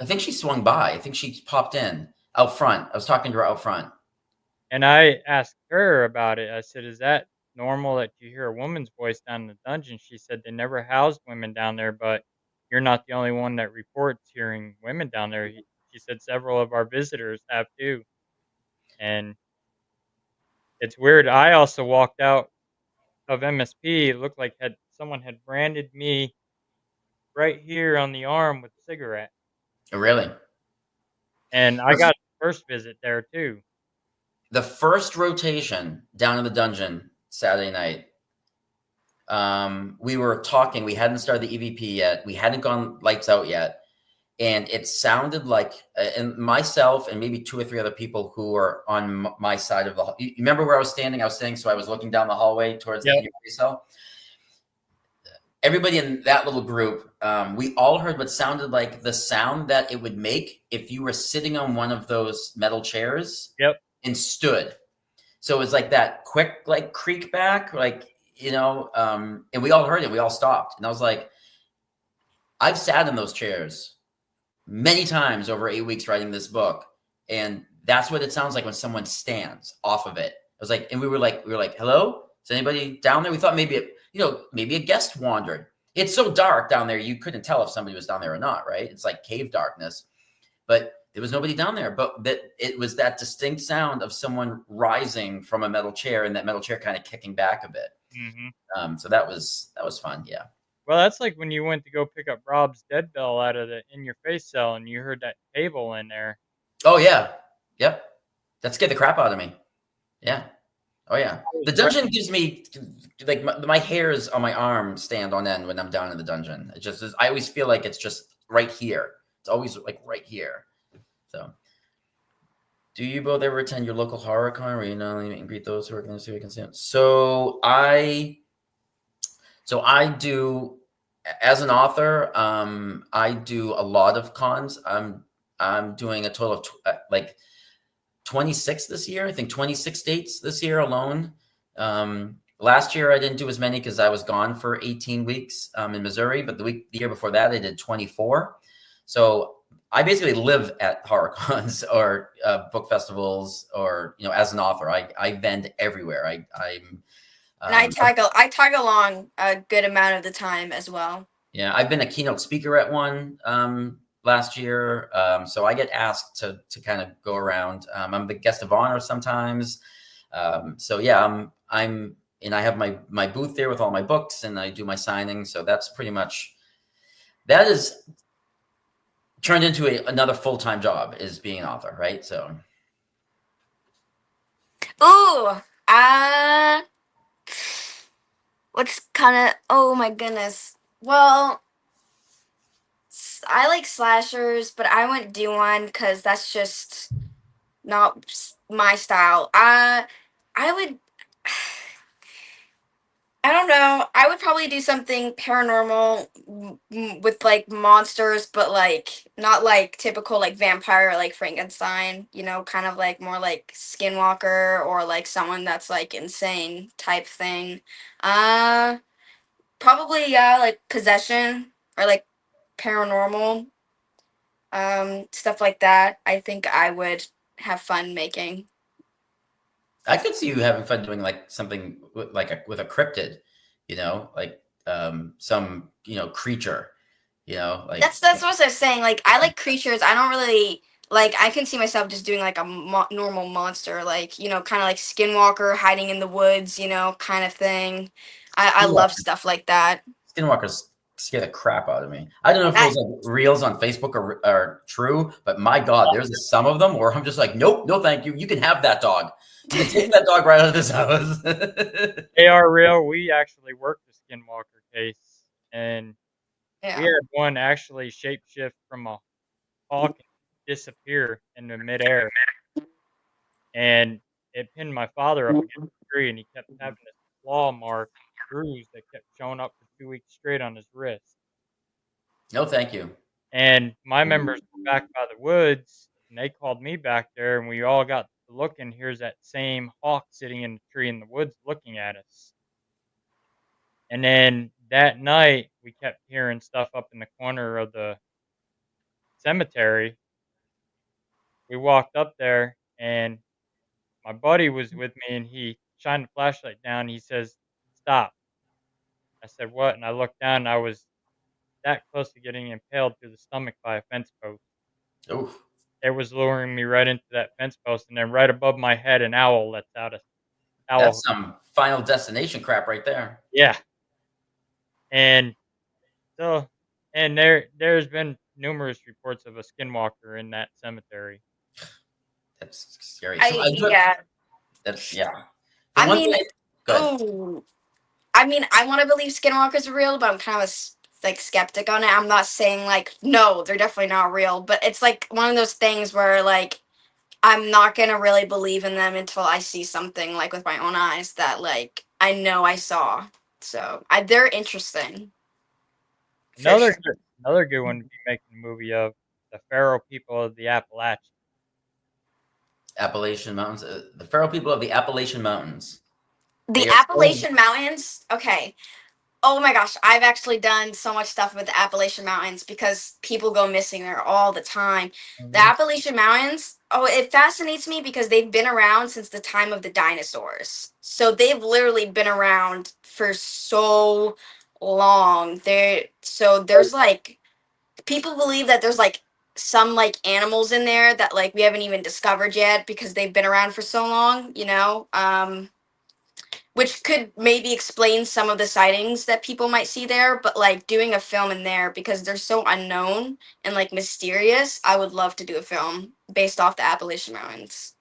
I think she swung by. I think she popped in out front. I was talking to her out front. And I asked her about it. I said, is that normal that you hear a woman's voice down in the dungeon? She said they never housed women down there, but you're not the only one that reports hearing women down there. She said several of our visitors have too. And it's weird. I also walked out of MSP. It looked like someone had branded me right here on the arm with a cigarette. Oh, really? And I got the first visit there too. The first rotation down in the dungeon Saturday night, we were talking. We hadn't started the EVP yet. We hadn't gone lights out yet. And it sounded like, and myself and maybe 2 or 3 other people who were on my side of the hall. You remember where I was standing? I was standing, so I was looking down the hallway towards the EVP cell. Everybody in that little group, we all heard what sounded like the sound that it would make if you were sitting on one of those metal chairs and stood. So it was like that quick, like creak back, and we all heard it. We all stopped. And I was like, I've sat in those chairs many times over 8 weeks writing this book. And that's what it sounds like when someone stands off of it. I was like, and we were like, hello? Is anybody down there? We thought maybe maybe a guest wandered. It's so dark down there, you couldn't tell if somebody was down there or not, right? It's like cave darkness. But there was nobody down there. But it was that distinct sound of someone rising from a metal chair, and that metal chair kind of kicking back a bit. Mm-hmm. So that was fun, yeah. Well, that's like when you went to go pick up Rob's dead bell out of the In Your Face cell, and you heard that table in there. Oh yeah, yep. That scared the crap out of me. Yeah. Oh yeah. The dungeon gives me like my hairs on my arm stand on end when I'm down in the dungeon. It just is, I always feel like it's just right here. It's always like right here. So Do you both ever attend your local horror con where you not only meet and greet those who are going to see what can see it? So I do, as an author, I do a lot of cons. I'm doing a total of like 26 this year. I think 26 dates this year alone. Last year I didn't do as many because I was gone for 18 weeks in Missouri, but the year before that I did 24. So I basically live at horror cons or book festivals, or as an author, I vend everywhere. I'm And I tag along a good amount of the time as well. Yeah, I've been a keynote speaker at one last year, so I get asked to kind of go around. I'm the guest of honor sometimes, so yeah, I'm and I have my booth there with all my books, and I do my signing. So that's pretty much that is turned into another full-time job, is being an author, right? So, Ooh, what's kind of, oh my goodness. Well, I like slashers, but I wouldn't do one because that's just not my style. I would, I don't know. I would probably do something paranormal with like monsters, but like not like typical like vampire or like Frankenstein, kind of like more like Skinwalker or like someone that's like insane type thing. Uh Probably, yeah, like possession or like paranormal, stuff like that. I think I would have fun making. I could see you having fun doing like something with a cryptid, like some creature, like That's what I was saying. Like I like creatures. I don't really like. I can see myself just doing like a normal monster, like kind of like Skinwalker hiding in the woods, kind of thing. I love Skinwalker. stuff like that. Skinwalkers scare the crap out of me. I don't know if I, those like reels on Facebook are true, but my God, there's some of them where I'm just like, nope, no, thank you. You can have that dog. You can take that dog right out of this house. They are real. We actually worked the Skinwalker case, and we yeah. had one actually shapeshift from a hawk and disappear in the midair, and it pinned my father up against the tree, and he kept having this claw mark bruise that kept showing up for 2 weeks straight on his wrist. No, thank you. And my members were back by the woods, and they called me back there, and we all got to look, and here's that same hawk sitting in the tree in the woods looking at us. And then that night, we kept hearing stuff up in the corner of the cemetery. We walked up there, and my buddy was with me, and he shined the flashlight down. He says, "Stop." I said, "What?" And I looked down, and I was that close to getting impaled through the stomach by a fence post. Oof. It was luring me right into that fence post, and then right above my head, an owl lets out a That's owl. some Final Destination crap right there. Yeah, and so, and there's been numerous reports of a skinwalker in that cemetery. That's scary. So I yeah. that's yeah. The I one mean, thing. Go ahead. oh, I mean, I want to believe skinwalkers are real, but I'm kind of like skeptic on it. I'm not saying like no, they're definitely not real, but it's like one of those things where like I'm not gonna really believe in them until I see something like with my own eyes that like I know I saw. So they're interesting for Another sure. good, another good one to be making a movie of, the Pharaoh people of the Appalachians. Appalachian Mountains. The feral people of the Appalachian Mountains. The They are still. Appalachian Mountains. Okay. Oh my gosh, I've actually done so much stuff with the Appalachian Mountains because people go missing there all the time. The Mhm. Appalachian Mountains, oh, it fascinates me because they've been around since the time of the dinosaurs. So they've literally been around for so long. There's like people believe that there's like some like animals in there that like we haven't even discovered yet because they've been around for so long. Which could maybe explain some of the sightings that people might see there, but like doing a film in there because they're so unknown and like mysterious, I would love to do a film based off the Appalachian Mountains.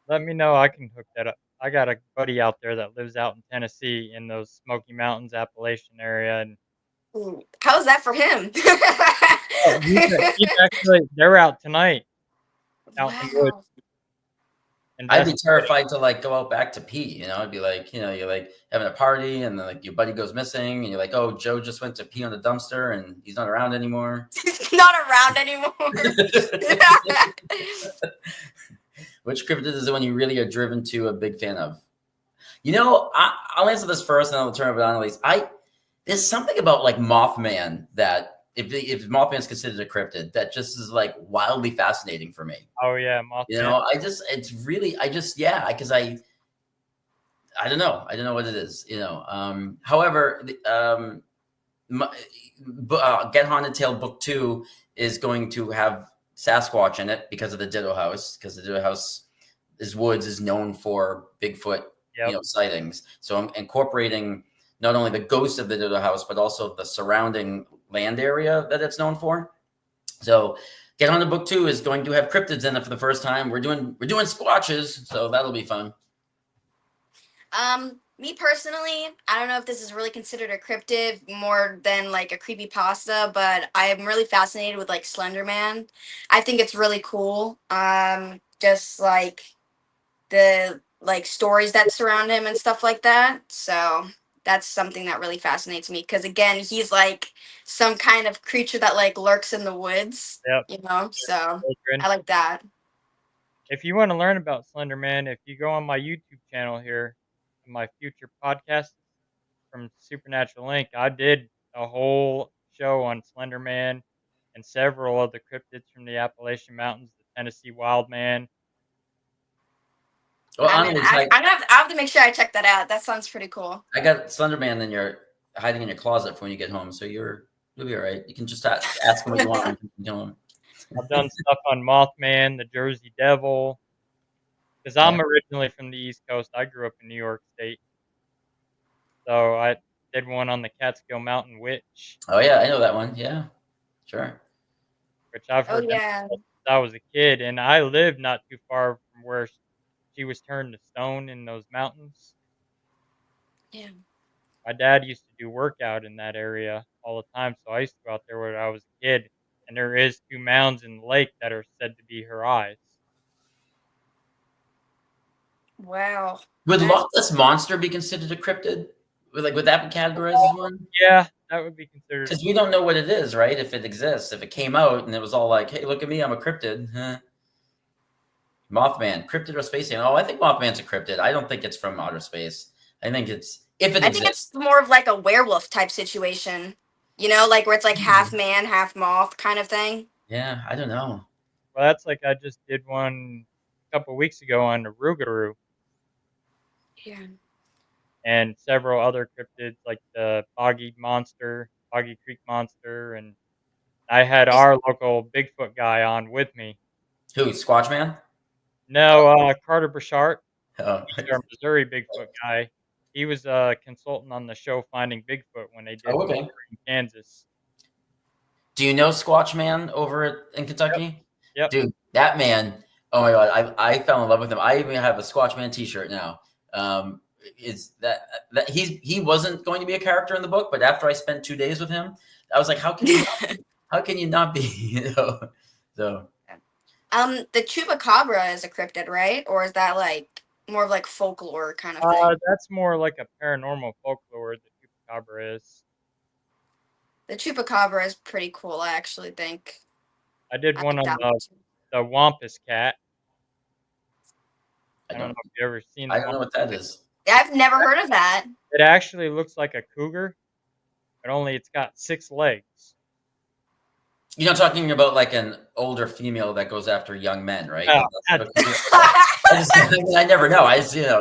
Let me know. I can hook that up. I got a buddy out there that lives out in Tennessee in those Smoky Mountains, Appalachian area, and Ooh, how's that for him? oh, he's actually they're out tonight. out in the woods Wow. I'd be investigating. terrified to like go out back to pee. It'd be like, you're like having a party and then like your buddy goes missing and you're like, oh, Joe just went to pee on the dumpster and he's not around anymore. Not around anymore. Which cryptid is the one you really are driven to a big fan of? I'll answer this first and I'll turn it over to Annalise. There's something about like Mothman that if Mothman's considered a cryptid, that just is like wildly fascinating for me. Oh yeah, Mothman. It's really, yeah, because I don't know. I don't know what it is, However, Get Haunted Tale Book 2 is going to have Sasquatch in it because of the Ditto House, because the Ditto House is known for Bigfoot, Yep. sightings. So I'm incorporating not only the ghost of the Ditto House, but also the surrounding land area that it's known for. So Get Haunted Book 2 is going to have cryptids in it for the first time. We're doing squatches, so that'll be fun. Me personally, I don't know if this is really considered a cryptid more than like a creepypasta, but I am really fascinated with like Slender Man. I think it's really cool. Just like the like stories that surround him and stuff like that. So that's something that really fascinates me because again, he's like some kind of creature that like lurks in the woods, Yep. So Children. I like that. If you want to learn about Slender Man, if you go on my YouTube channel here, my future podcast from Supernatural Inc., I did a whole show on Slender Man and several other cryptids from the Appalachian Mountains, the Tennessee Wild Man. Well, I mean, Annalise, I have to make sure I check that out. That sounds pretty cool. I got Slender Man hiding in your closet for when you get home, so you'll be all right. You can just ask him what you want and you can kill him. I've done stuff on Mothman, the Jersey Devil, because I'm originally from the East Coast. I grew up in New York State. So I did one on the Catskill Mountain Witch. Oh, yeah, I know that one. Yeah, sure. Which I've heard yeah. since I was a kid. And I lived not too far from where she was turned to stone in those mountains. Yeah. My dad used to do workout in that area all the time. So I used to go out there when I was a kid. And there is 2 mounds in the lake that are said to be her eyes. Wow. Would Loch Ness Monster be considered a cryptid? Would that be categorized as one? Yeah, that would be considered. Because we don't know what it is, right? If it exists. If it came out and it was all like, hey, look at me, I'm a cryptid. Huh? Mothman, cryptid or space alien? Oh, I think Mothman's a cryptid. I don't think it's from outer space. I think it's, if it I exists. think it's more of like a werewolf type situation. Like where it's like half man, half moth kind of thing. Yeah, I don't know. Well, that's like I just did one a couple weeks ago on the Rougarou. Yeah. And several other cryptids like the Boggy Creek Monster, and I had our local Bigfoot guy on with me. Who, Squatchman? No, Carter Burchart. Oh. He's our Missouri Bigfoot guy. He was a consultant on the show Finding Bigfoot when they did okay. in Kansas. Do you know Squatchman over in Kentucky? Yep. Dude, that man, oh my God, I fell in love with him. I even have a Squatchman t-shirt now. Is that he wasn't going to be a character in the book, but after I spent 2 days with him, I was like, how can you not be? So the chupacabra is a cryptid, right? Or is that like more of like folklore kind of thing? That's more like a paranormal folklore. The chupacabra is. The chupacabra is pretty cool, I actually think. I did one on the Wampus cat. I don't know if you've ever seen I don't know what that is. Yeah, I've never heard of that. It actually looks like a cougar, but only it's got 6 legs. You're not talking about like an older female that goes after young men, right? Oh, I never know.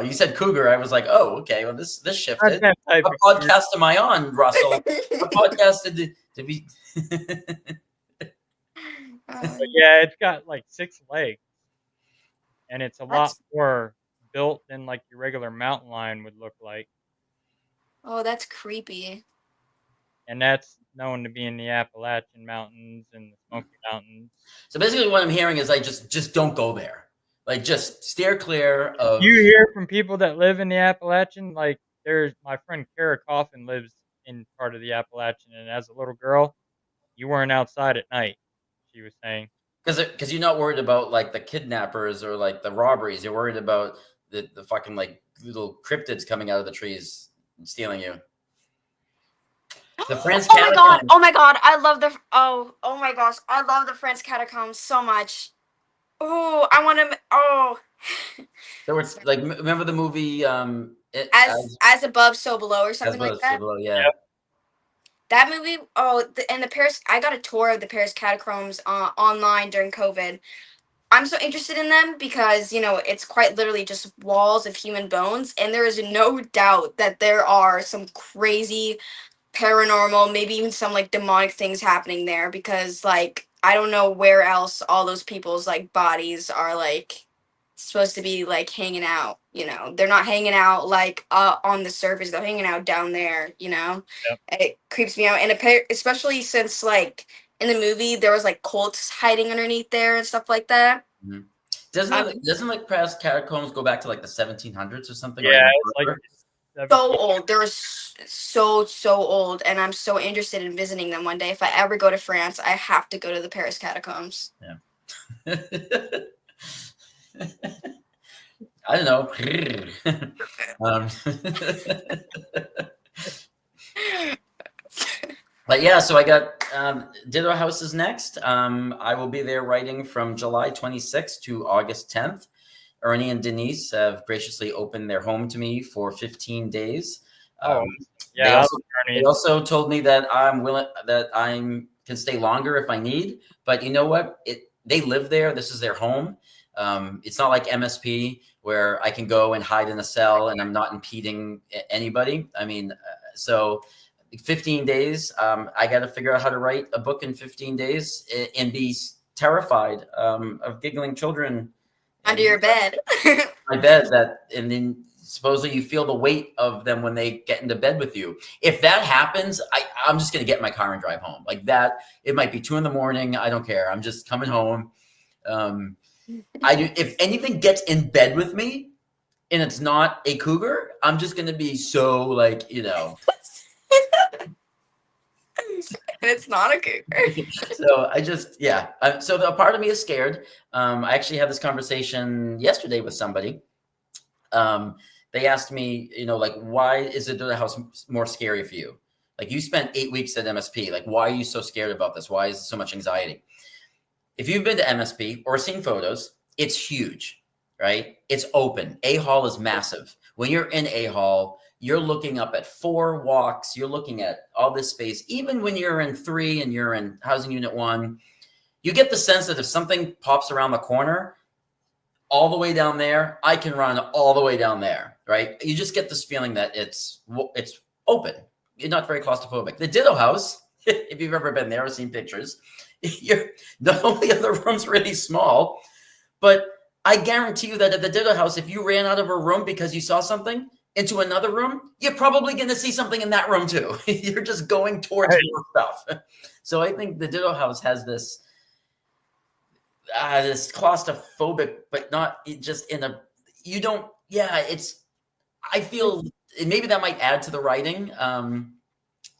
You said cougar. I was like, oh, okay. Well, this shifted. What podcast am I on, Russell? What podcast did we? But yeah, it's got like 6 legs, and it's a lot more built than like your regular mountain lion would look like. Oh, that's creepy. And that's known to be in the Appalachian Mountains and the Smoky Mountains. So basically what I'm hearing is like, just don't go there. Like, just steer clear of... You hear from people that live in the Appalachian, like there's my friend Kara Coffin lives in part of the Appalachian, and as a little girl, you weren't outside at night, she was saying. Because you're not worried about like the kidnappers or like the robberies. You're worried about the fucking like little cryptids coming out of the trees and stealing you. The France Oh my god! catacombs. Oh my god! I love the oh my gosh! I love the French catacombs so much. Oh, I want to. Oh, There were like remember the movie as above, so below, or something like that. Below, yeah. Yep. That movie. Oh, and the Paris. I got a tour of the Paris catacombs online during COVID. I'm so interested in them because, it's quite literally just walls of human bones, and there is no doubt that there are some crazy paranormal, maybe even some like demonic things happening there because like I don't know where else all those people's like bodies are like supposed to be like hanging out, They're not hanging out like on the surface, they're hanging out down there. Yep. It creeps me out and especially since like in the movie there was like cults hiding underneath there and stuff like that. Mm-hmm. Um, Doesn't like past catacombs go back to like the 1700s or something? Yeah, it's like so old. They're so old, and I'm so interested in visiting them one day. If I ever go to France, I have to go to the Paris catacombs. Yeah. I don't know. But yeah, so I got Ditto House is next. I will be there writing from July 26th to August 10th. Ernie and Denise have graciously opened their home to me for 15 days. yeah. They also told me that I can stay longer if I need. But you know what? They live there. This is their home. It's not like MSP where I can go and hide in a cell and I'm not impeding anybody. I mean, so 15 days. I got to figure out how to write a book in 15 days and be terrified of giggling children under your bed. my bed and then supposedly you feel the weight of them when they get into bed with you. If that happens, I'm just going to get in my car and drive home like that. It might be 2 a.m. I don't care. I'm just coming home. If anything gets in bed with me and it's not a cougar, I'm just going to be so like, And it's not a cougar. So I just, yeah. So a part of me is scared. I actually had this conversation yesterday with somebody. They asked me, like, why is the house more scary for you? Like, you spent 8 weeks at MSP. Like, why are you so scared about this? Why is there so much anxiety? If you've been to MSP or seen photos, it's huge, right? It's open. A hall is massive. When you're in A hall, you're looking up at 4 walks. You're looking at all this space. Even when you're in 3 and you're in housing unit 1, you get the sense that if something pops around the corner, all the way down there, I can run all the way down there, right? You just get this feeling that it's open. You're not very claustrophobic. The Ditto House, if you've ever been there or seen pictures, not only are the rooms really small, but I guarantee you that at the Ditto House, if you ran out of a room because you saw something into another room, you're probably going to see something in that room too. You're just going towards more stuff. So I think the Ditto House has this claustrophobic, but not just in a, you don't, yeah, I feel maybe that might add to the writing.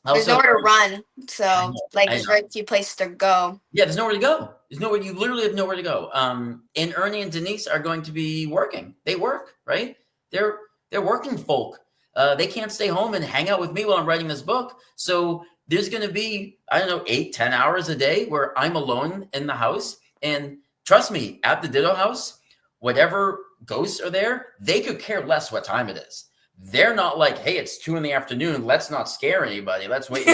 There's nowhere to run. So there's very few places to go. Yeah, there's nowhere to go. You literally have nowhere to go. And Ernie and Denise are going to be working. They work, right? They're working folk. They can't stay home and hang out with me while I'm writing this book. So there's going to be, 8-10 hours a day where I'm alone in the house. And trust me, at the Ditto House, whatever ghosts are there, they could care less what time it is. They're not like, hey, it's 2 p.m. Let's not scare anybody. Let's wait.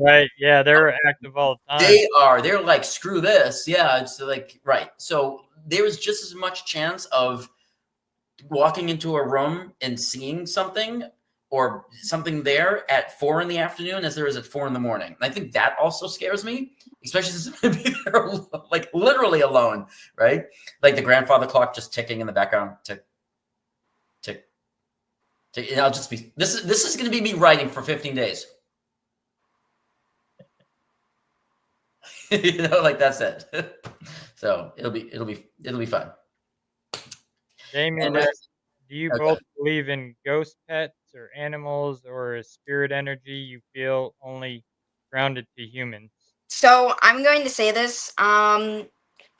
Right. Yeah, they're active all the time. They're like, screw this. Yeah, it's like, right. So there is just as much chance of walking into a room and seeing something or something there at 4 p.m. as there is at 4 a.m. I think that also scares me, especially since I'm going to be there like literally alone, right? Like the grandfather clock just ticking in the background, tick, tick, tick. And I'll just be, this is going to be me writing for 15 days. Like that's it. So it'll be fun. Damien, do you both believe in ghost pets or animals, or is spirit energy you feel only grounded to humans? So I'm going to say this.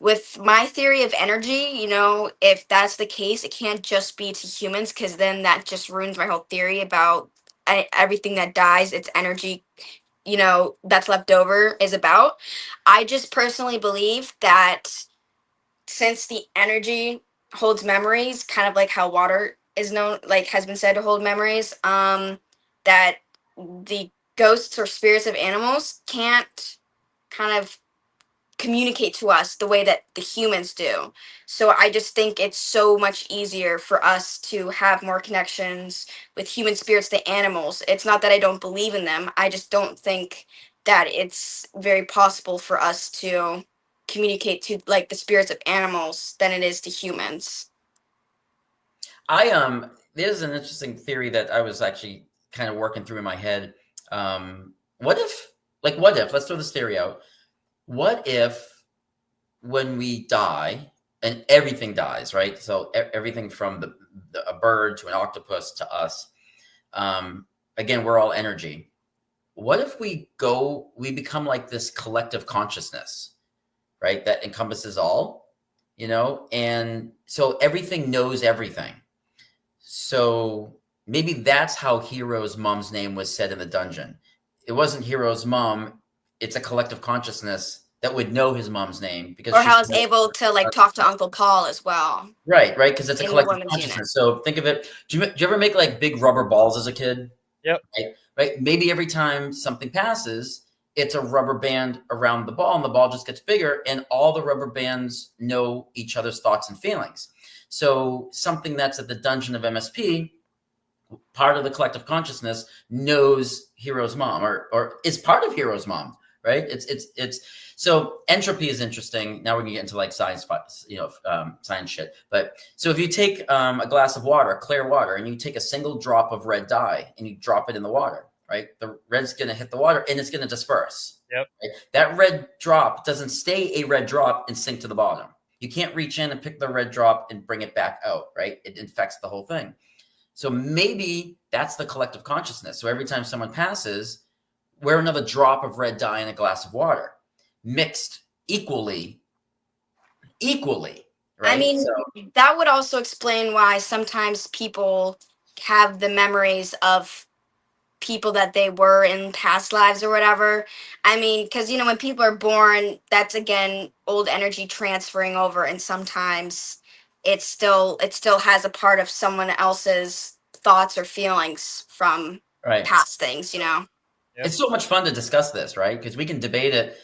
with my theory of energy, if that's the case, it can't just be to humans, because then that just ruins my whole theory about everything that dies, its energy, that's left over is about. I just personally believe that since the energy holds memories, kind of like how water is known, like has been said to hold memories, that the ghosts or spirits of animals can't kind of communicate to us the way that the humans do. So I just think it's so much easier for us to have more connections with human spirits than animals. It's not that I don't believe in them. I just don't think that it's very possible for us to communicate to like the spirits of animals than it is to humans. There's an interesting theory that I was actually kind of working through in my head. What if, let's throw this theory out. What if when we die and everything dies, right? So everything from a bird to an octopus to us, again, we're all energy. What if we become like this collective consciousness, right? That encompasses all, and so everything knows everything. So maybe that's how Hero's mom's name was said in the dungeon. It wasn't Hero's mom. It's a collective consciousness that would know his mom's name because Or how it's able to like talk to Uncle Paul as well. Right. Because it's a in the collective women's consciousness. unit. So think of it. Do you ever make like big rubber balls as a kid? Yep. Right. Maybe every time something passes, it's a rubber band around the ball and the ball just gets bigger and all the rubber bands know each other's thoughts and feelings. So something that's at the dungeon of MSP, part of the collective consciousness, knows Hero's mom or is part of Hero's mom, right? It's so entropy is interesting. Now we're gonna get into like science, science shit. But so if you take a glass of water, clear water, and you take a single drop of red dye and you drop it in the water, right? The red's gonna hit the water and it's gonna disperse. Yep. Right? That red drop doesn't stay a red drop and sink to the bottom. You can't reach in and pick the red drop and bring it back out, right? It infects the whole thing. So maybe that's the collective consciousness. So every time someone passes, we're another drop of red dye in a glass of water, mixed equally, right? I mean, that would also explain why sometimes people have the memories of people that they were in past lives or whatever. I mean, because when people are born, that's again old energy transferring over, and sometimes it still has a part of someone else's thoughts or feelings from past things. Yep. It's so much fun to discuss this, right? Because we can debate it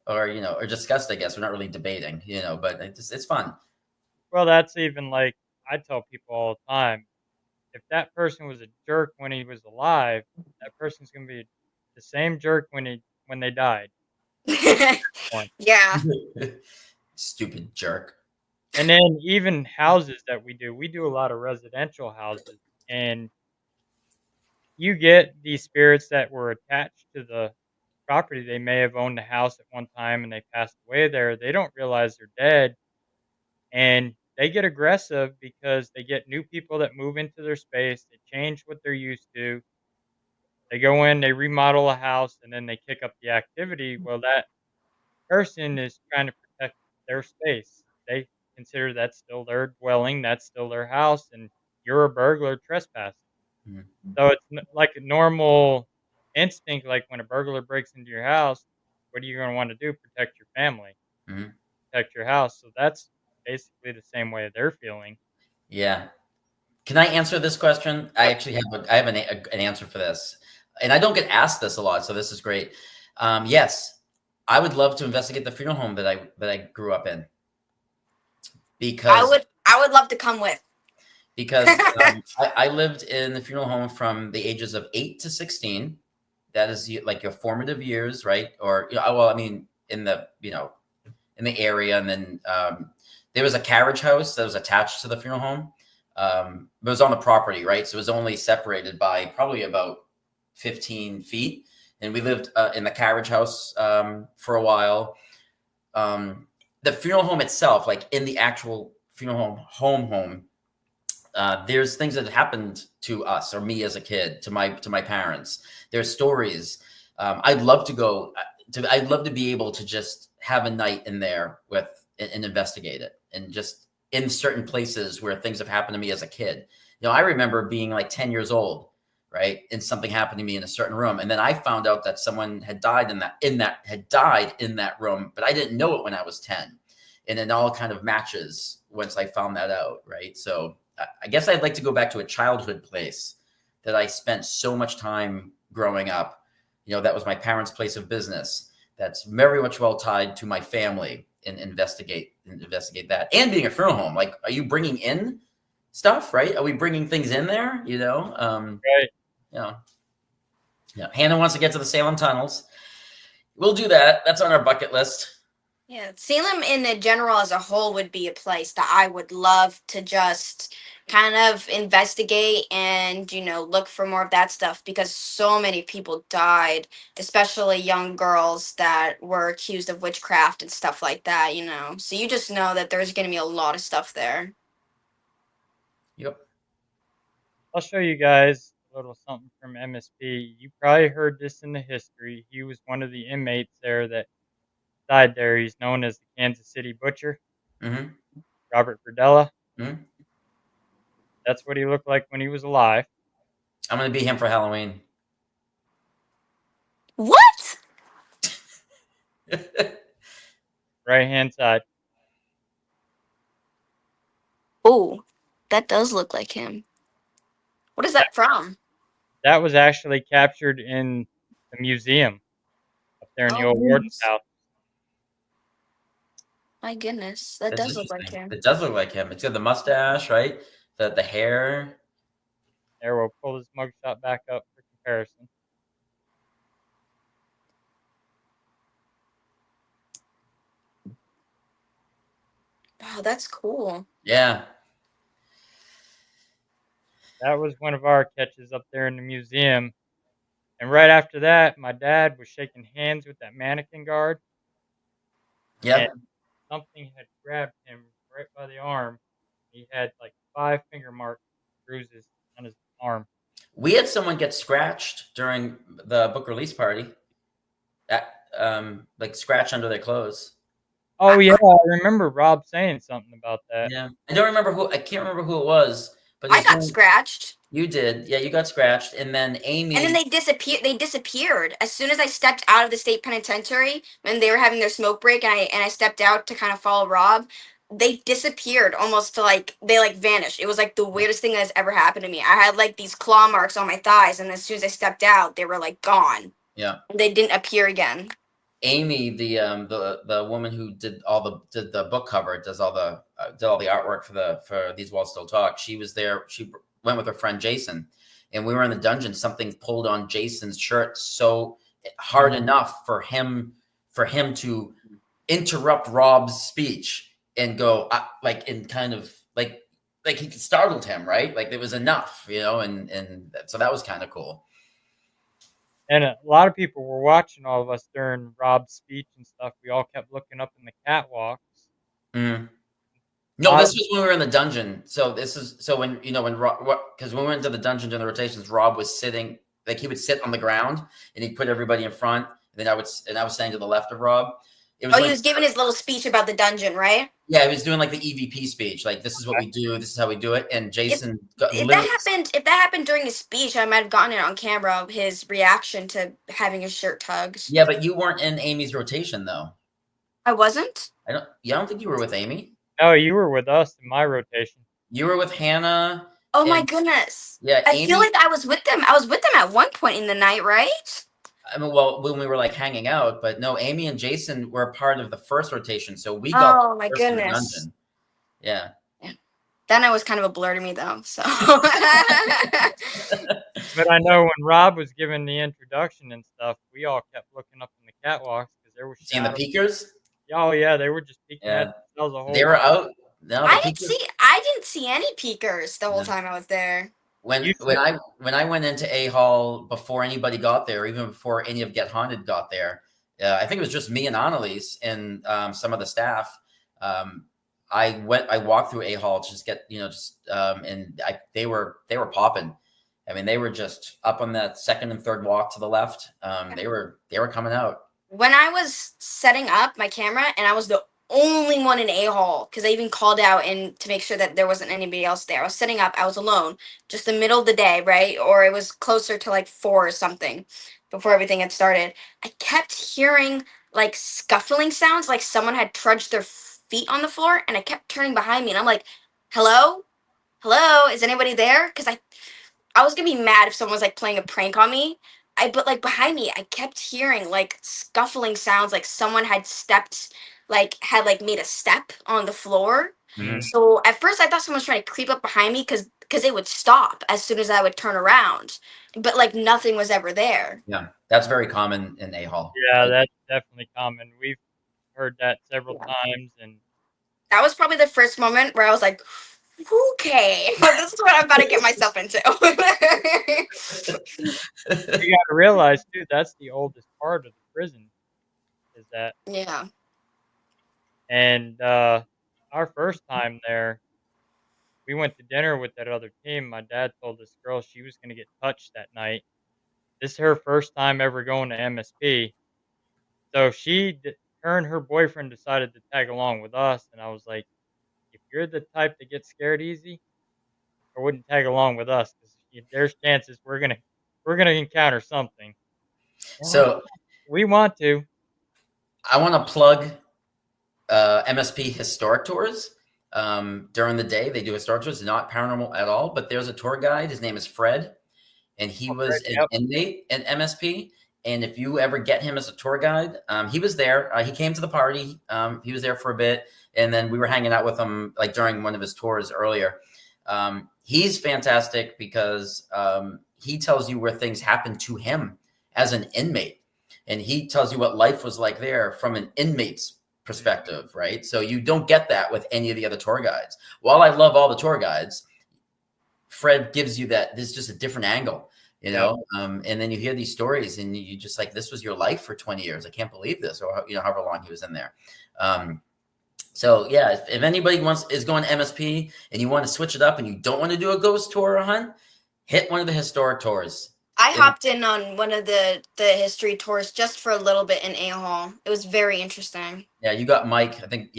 or discuss it, I guess. We're not really debating, but it's fun. Well, that's even like I tell people all the time. If that person was a jerk when he was alive, that person's gonna be the same jerk when they died. Yeah. Stupid jerk. And then even houses that we do a lot of residential houses, and you get these spirits that were attached to the property. They may have owned the house at one time and they passed away there. They don't realize they're dead, and they get aggressive because they get new people that move into their space. They change what they're used to. They go in, they remodel a house, and then they kick up the activity. Well, that person is trying to protect their space. They consider that's still their dwelling, that's still their house, and you're a burglar trespassing. Mm-hmm. So it's like a normal instinct. Like when a burglar breaks into your house, what are you going to want to do? Protect your family, protect your house. So that's basically the same way they're feeling. Yeah. Can I answer this question? I actually have an answer for this, and I don't get asked this a lot, so this is great. Yes, I would love to investigate the funeral home that I grew up in, because I would love to come with. Because I lived in the funeral home from the ages of 8 to 16. That is like your formative years, right? Or well, I mean, in the in the area, and then there was a carriage house that was attached to the funeral home. It was on the property, right? So it was only separated by probably about 15 feet. And we lived in the carriage house for a while. The funeral home itself, like in the actual funeral home, there's things that happened to us or me as a kid, to my parents. There's stories. I'd love to go. I'd love to be able to just have a night in there and investigate it, and just in certain places where things have happened to me as a kid. I remember being like 10 years old, right? And something happened to me in a certain room. And then I found out that someone had died in that room, but I didn't know it when I was 10. And it all kind of matches once I found that out, right? So I guess I'd like to go back to a childhood place that I spent so much time growing up. That was my parents' place of business. That's very much well tied to my family, and investigate that. And being a funeral home, like, are you bringing in stuff, right? Are we bringing things in there? Right. Hannah wants to get to the Salem tunnels. We'll do that. That's on our bucket list. Yeah, Salem in general as a whole would be a place that I would love to just kind of investigate and, look for more of that stuff, because so many people died, especially young girls that were accused of witchcraft and stuff like that, So you just know that there's going to be a lot of stuff there. Yep. I'll show you guys a little something from MSP. You probably heard this in the history. He was one of the inmates there that died there. He's known as the Kansas City Butcher, Mm-hmm. Robert Verdella. Mm-hmm. That's what he looked like when he was alive. I'm going to be him for Halloween. What? Right-hand side. Oh, that does look like him. What is that from? That was actually captured in the museum up there in the old warden's house. My goodness, that does look like him. It does look like him. It's got the mustache, right? The hair. There, we'll pull this mugshot back up for comparison. Wow, that's cool. Yeah. That was one of our catches up there in the museum. And right after that, my dad was shaking hands with that mannequin guard. Yeah. Something had grabbed him right by the arm. He had like 5 finger mark bruises on his arm. We had someone get scratched during the book release party. Like scratch under their clothes. Oh yeah, I remember Rob saying something about that. Yeah, I can't remember who it was, but I got scratched. You did, yeah. You got scratched, and then Amy. And then they disappeared as soon as I stepped out of the state penitentiary when they were having their smoke break, and I stepped out to kind of follow Rob. They disappeared almost to they vanished. It was like the weirdest thing that has ever happened to me. I had like these claw marks on my thighs, and as soon as I stepped out, they were like gone. Yeah, they didn't appear again. Amy, the woman who did the book cover, did all the artwork for These Walls Still Talk. She was there. She went with her friend Jason, and we were in the dungeon. Something pulled on Jason's shirt so hard enough for him to interrupt Rob's speech and go and kind of like he startled him, right? Like it was enough, and so that was kind of cool. And a lot of people were watching all of us during Rob's speech and stuff. We all kept looking up in the catwalks. Mm. No, this was when we were in the dungeon. So when Rob, because when we went to the dungeon during the rotations, Rob was sitting, like he would sit on the ground and he'd put everybody in front. And then I was standing to the left of Rob. He was giving his little speech about the dungeon, right? Yeah, he was doing like the EVP speech. Like, this is what we do. This is how we do it. And Jason if that happened during his speech, I might have gotten it on camera, his reaction to having his shirt tugged. Yeah, but you weren't in Amy's rotation, though. I wasn't? I don't think you were with Amy. No, you were with us in my rotation. You were with Hannah. Oh my goodness. Yeah, I feel like I was with them. I was with them at one point in the night, right? I mean, well, when we were like hanging out, but no, Amy and Jason were part of the first rotation, so we got. Oh my goodness! Yeah. Then I was kind of a blur to me, though. So. But I know when Rob was giving the introduction and stuff, we all kept looking up in the catwalks because there were seeing the peekers. Oh yeah, they were just peeking at themselves a whole. They were out. No, I didn't see any peekers the whole time I was there. When I went into A Hall before anybody got there, even before any of Get Haunted got there, I think it was just me and Annalise and some of the staff. I walked through A Hall to just get and they were popping. I mean, they were just up on that second and third walk to the left. They were coming out. when I was setting up my camera and I was the only one in A hall because I even called out and to make sure that there wasn't anybody else there. I was setting up, I was alone, just the middle of the day, right? Or it was closer to like 4 or something before everything had started. I kept hearing like scuffling sounds, like someone had trudged their feet on the floor, and I kept turning behind me and I'm like, hello? Hello? Is anybody there? Because I was gonna be mad if someone was like playing a prank on me. But like behind me, I kept hearing like scuffling sounds, like someone had stepped, like had like made a step on the floor. Mhm. So at first, I thought someone was trying to creep up behind me because they would stop as soon as I would turn around, but like nothing was ever there. Yeah, that's very common in A Hall. Yeah, that's definitely common. We've heard that several Yeah. times, and That was probably the first moment where I was like, okay, this is what I'm about to get myself into. you gotta realize too, that's the oldest part of the prison is that. Yeah. And, our first time there, we went to dinner with that other team. My dad told this girl she was gonna get touched that night. This is her first time ever going to MSP. So her and her boyfriend decided to tag along with us, and I was like, "If you're the type that gets scared easy, I wouldn't tag along with us because there's chances we're gonna encounter something." They're like, So "We want to." I want to plug MSP historic tours. During the day, they do historic tours, not paranormal at all. But there's a tour guide. His name is Fred, and he Oh, Fred, was an yep. inmate at MSP. And if you ever get him as a tour guide, he was there. He came to the party. He was there for a bit, and then we were hanging out with him like during one of his tours earlier. He's fantastic because he tells you where things happened to him as an inmate, and he tells you what life was like there from an inmate's perspective, right? So you don't get that with any of the other tour guides. While I love all the tour guides, Fred gives you that. There's just a different angle, you Yep. know. And then you hear these stories, and you just like, this was your life for 20 years. I can't believe this, or however long he was in there. So yeah, if anybody is going to MSP and you want to switch it up and you don't want to do a ghost tour or hunt, hit one of the historic tours. I hopped in on one of the history tours just for a little bit in A Hall. It was very interesting. Yeah, you got Mike. I think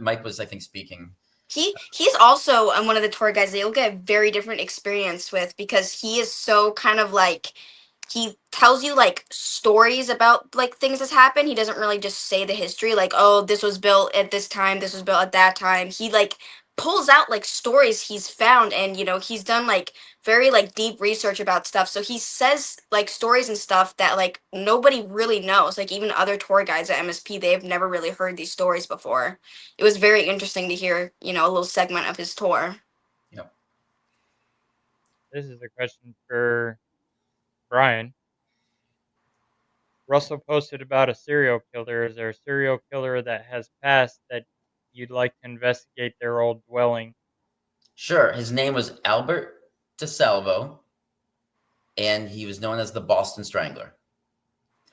Mike was speaking. He's also one of the tour guides that you'll get a very different experience with because he is so kind of like he tells you like stories about like things that's happened. He doesn't really just say the history like, oh, this was built at this time, this was built at that time. He like pulls out like stories he's found, and he's done like very like deep research about stuff. So he says like stories and stuff that like nobody really knows. Like even other tour guides at MSP, they've never really heard these stories before. It was very interesting to hear, a little segment of his tour. Yep. This is a question for Brian. Russell posted about a serial killer. Is there a serial killer that has passed that you'd like to investigate their old dwelling? Sure. His name was Albert DeSalvo, and he was known as the Boston Strangler.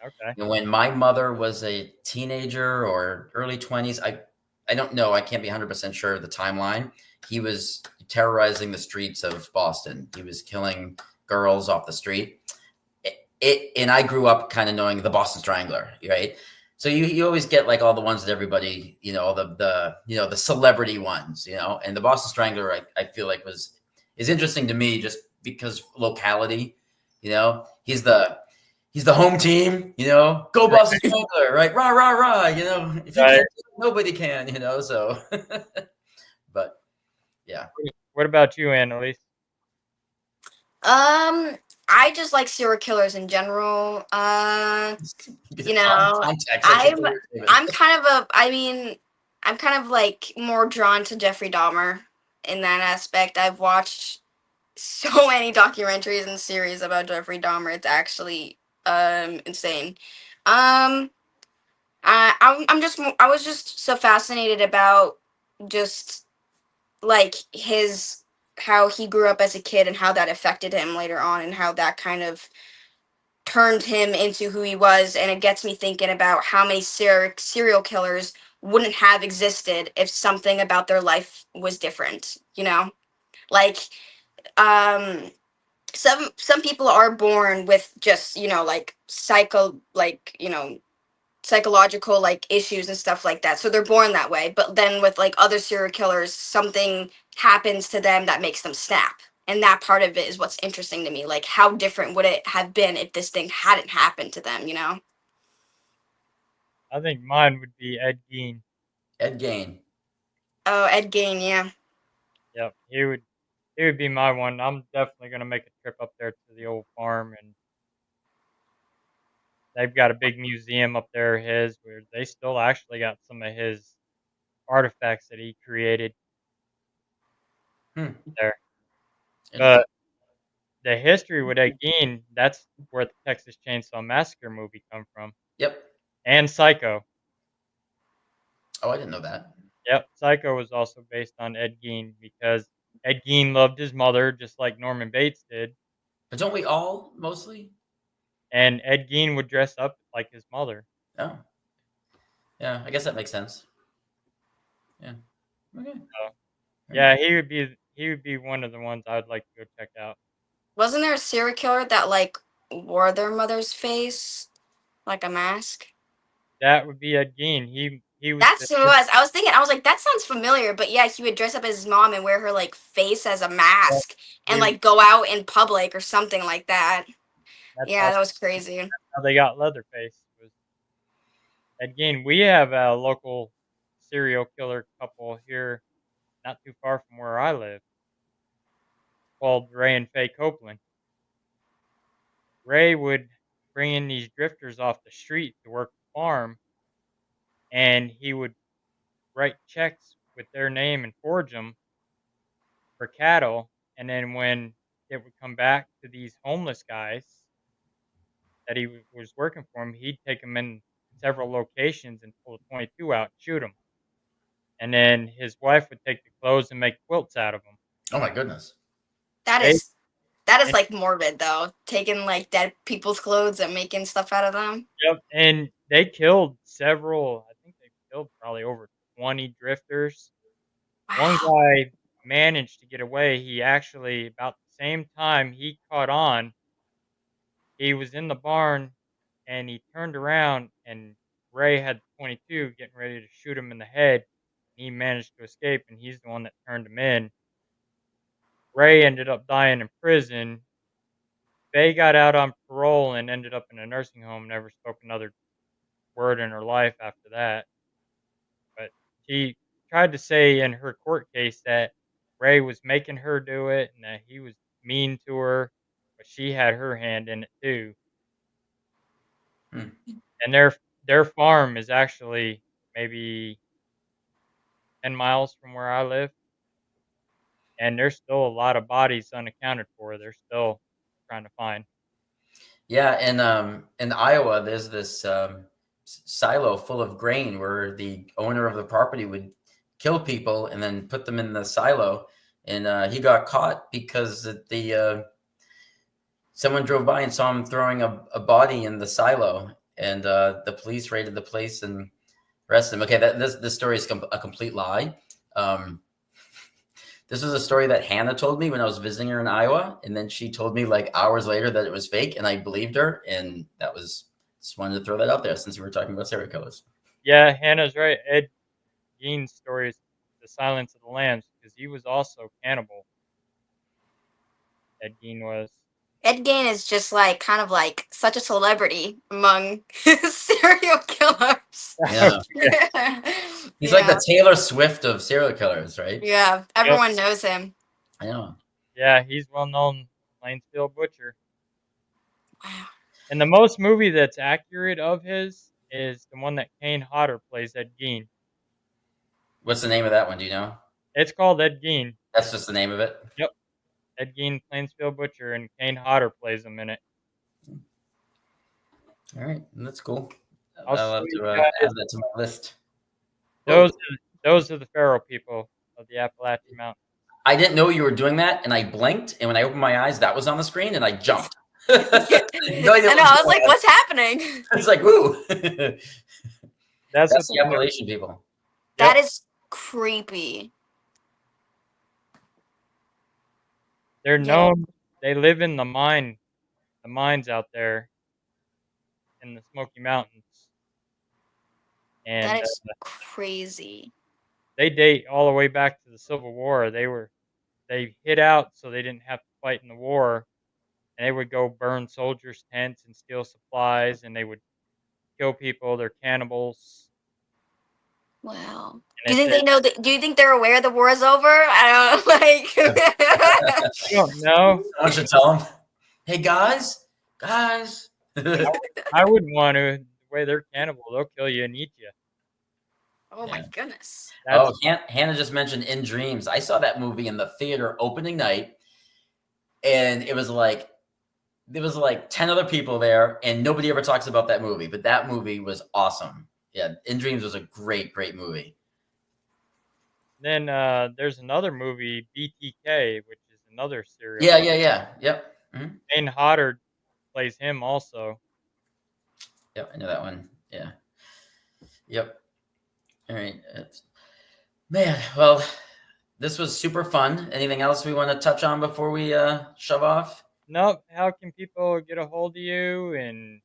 Okay. And when my mother was a teenager or early 20s, I don't know. I can't be 100% sure of the timeline. He was terrorizing the streets of Boston. He was killing girls off the street. And I grew up kind of knowing the Boston Strangler, right? So you always get like all the ones that everybody, all the celebrity ones, and the Boston Strangler, I feel like is interesting to me just because locality, he's the home team, go Boston Strangler, right? Rah, rah, rah, if you Right. can't, nobody can, so, but yeah. What about you, Annalise? I just like serial killers in general. Context, I'm I'm kind of I'm kind of like more drawn to Jeffrey Dahmer in that aspect. I've watched so many documentaries and series about Jeffrey Dahmer. It's actually insane. Um I was just so fascinated about just like his how he grew up as a kid and how that affected him later on and how that kind of turned him into who he was. And it gets me thinking about how many serial killers wouldn't have existed if something about their life was different, like um some people are born with just like psycho like psychological like issues and stuff like that. So they're born that way. But then with like other serial killers, something happens to them that makes them snap. And that part of it is what's interesting to me. Like, how different would it have been if this thing hadn't happened to them, you know? I think mine would be Ed Gein. Ed Gain. Oh, Ed Gein, yeah. Yep, he would be my one. I'm definitely gonna make a trip up there to the old farm, and they've got a big museum up there, his, where they still actually got some of his artifacts that he created Hmm. there. Interesting. But the history with Ed Gein, that's where the Texas Chainsaw Massacre movie come from, Yep. and Psycho. Oh, I didn't know that. Yep, Psycho was also based on Ed Gein because Ed Gein loved his mother just like Norman Bates did, But don't we all mostly? and Ed Gein would dress up like his mother. Oh, yeah. I guess that makes sense. Yeah. Okay. So, All right. yeah, he would be one of the ones I'd like to go check out. Wasn't there a serial killer that like wore their mother's face like a mask? That would be Ed Gein. He was the That's who it was. I was thinking, I was like, that sounds familiar, but yeah, he would dress up as his mom and wear her like face as a mask and he, like go out in public or something like that. that's Yeah, that was crazy. how they got Leatherface was Ed Gein. We have a local serial killer couple here, not too far from where I live, called Ray and Faye Copeland. Ray would bring in these drifters off the street to work the farm, and he would write checks with their name and forge them for cattle. And then when it would come back to these homeless guys that he was working for him, he'd take them in several locations and pull a 22 out and shoot them. And then his wife would take the clothes and make quilts out of them. Oh my goodness. That They, is that is and, like morbid though, taking like dead people's clothes and making stuff out of them. yep, and they killed several. I think they killed probably over 20 drifters. One Wow. guy managed to get away. He actually, about the same time he caught on, he was in the barn and he turned around and Ray had 22 getting ready to shoot him in the head. He managed to escape and he's the one that turned him in. Ray ended up dying in prison. Faye got out on parole and ended up in a nursing home, never spoke another word in her life after that. But she tried to say in her court case that Ray was making her do it and that he was mean to her, but she had her hand in it too. Hmm. And their farm is actually maybe 10 miles from where I live, and there's still a lot of bodies unaccounted for. They're still trying to find. Yeah, in Iowa, there's this silo full of grain where the owner of the property would kill people and then put them in the silo, and he got caught because someone drove by and saw him throwing a body in the silo, and the police raided the place and arrested him. Okay, this story is a complete lie. This was a story that Hannah told me when I was visiting her in Iowa, and then she told me like hours later that it was fake, and I believed her, and that was just wanted to throw that out there since we were talking about serial killers. Yeah, Hannah's right. Ed Gein's story is The Silence of the Lambs because he was also cannibal. Ed Gein was. Ed Gein is just like kind of like such a celebrity among serial killers. Yeah, he's like Yeah. the Taylor Swift of serial killers, right? Yeah. Yep. Everyone knows him. I know. Yeah, he's well known Plainsfield Butcher. Wow. And the most movie that's accurate of his is the one that Kane Hodder plays Ed Gein. What's the name of that one? Do you know? It's called Ed Gein. That's just the name of it. Yep. Ed Gein, Plainsfield Butcher, and Kane Hodder plays him in it. All right, that's cool. I'll I'll show have you to guys. add that to my list. Those are the feral people of the Appalachian Mountains. I didn't know you were doing that, and I blinked, and when I opened my eyes, that was on the screen, and I jumped. I know. I was like, "What's happening?" It's like, woo. That's That's the Appalachian people. That is creepy. They're Yeah. known. They live in the mines out there in the Smoky Mountains. and That is crazy. they date all the way back to the Civil War. They hid out so they didn't have to fight in the war, and they would go burn soldiers' tents and steal supplies, and they would kill people. They're cannibals, Wow. and it's Do you think they're aware the war is over? I don't like. I don't know. Someone should tell them, hey guys. I wouldn't want to. The way they're cannibal, they'll kill you and eat you. Oh my Yeah. goodness. Oh, Hannah just mentioned In Dreams. I saw that movie in the theater opening night, and there was like 10 other people there, and nobody ever talks about that movie, but that movie was awesome. Yeah, In Dreams was a great movie. Then there's another movie, BTK, which is another serial. Yeah. Yep. Mm-hmm. Jane Hodder plays him also. Yep, I know that one. Yeah. Yep. All right. Man, well, this was super fun. Anything else we want to touch on before we shove off? Nope. How can people get a hold of you and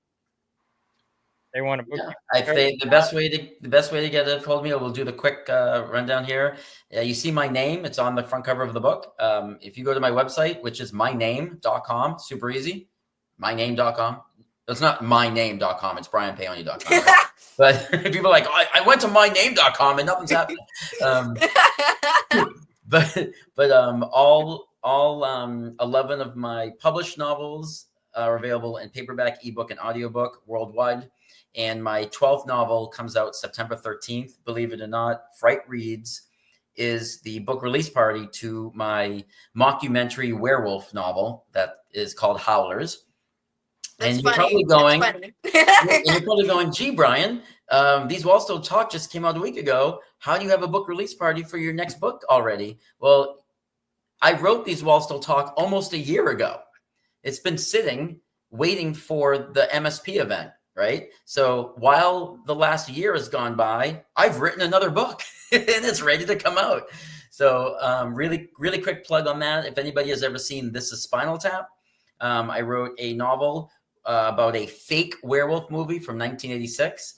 they want to book you? I think the best way to get a hold of me, we'll do the quick rundown here. You see my name; it's on the front cover of the book. If you go to my website, which is myname.com, super easy, myname.com. It's not myname.com; it's brianpaone.com. Right? But people are like, I went to myname.com and nothing's happening. But all 11 of my published novels are available in paperback, ebook, and audiobook worldwide. And my 12th novel comes out September 13th. Believe it or not, Fright Reads is the book release party to my mockumentary werewolf novel that is called Howlers. That's and you're funny. probably going, gee, Brian, these Walls Don't Talk just came out a week ago. How do you have a book release party for your next book already? Well, I wrote these Walls Don't Talk almost a year ago. It's been sitting, waiting for the MSP event, right? So while the last year has gone by, I've written another book and it's ready to come out. So really quick plug on that. If anybody has ever seen This Is Spinal Tap, I wrote a novel about a fake werewolf movie from 1986,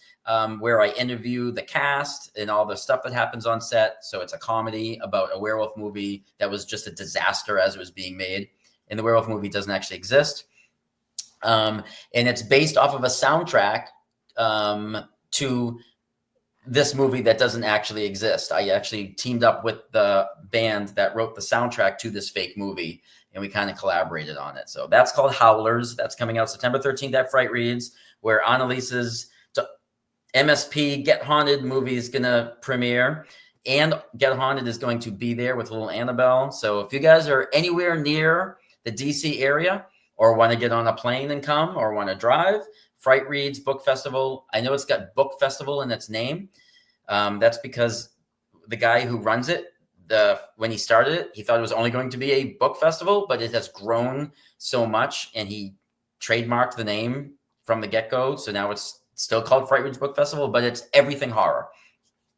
where I interview the cast and all the stuff that happens on set. So it's a comedy about a werewolf movie that was just a disaster as it was being made. And the werewolf movie doesn't actually exist. And it's based off of a soundtrack to this movie that doesn't actually exist. I actually teamed up with the band that wrote the soundtrack to this fake movie, and we kind of collaborated on it. So that's called Howlers. That's coming out September 13th at Fright Reads, where Annalise's MSP Get Haunted movie is going to premiere. And Get Haunted is going to be there with little Annabelle. So if you guys are anywhere near the DC area or want to get on a plane and come or want to drive, Fright Reads Book Festival. I know it's got Book Festival in its name. That's because the guy who runs it, when he started it, he thought it was only going to be a book festival, but it has grown so much and he trademarked the name from the get-go. So now it's still called Fright Reads Book Festival, but it's everything horror.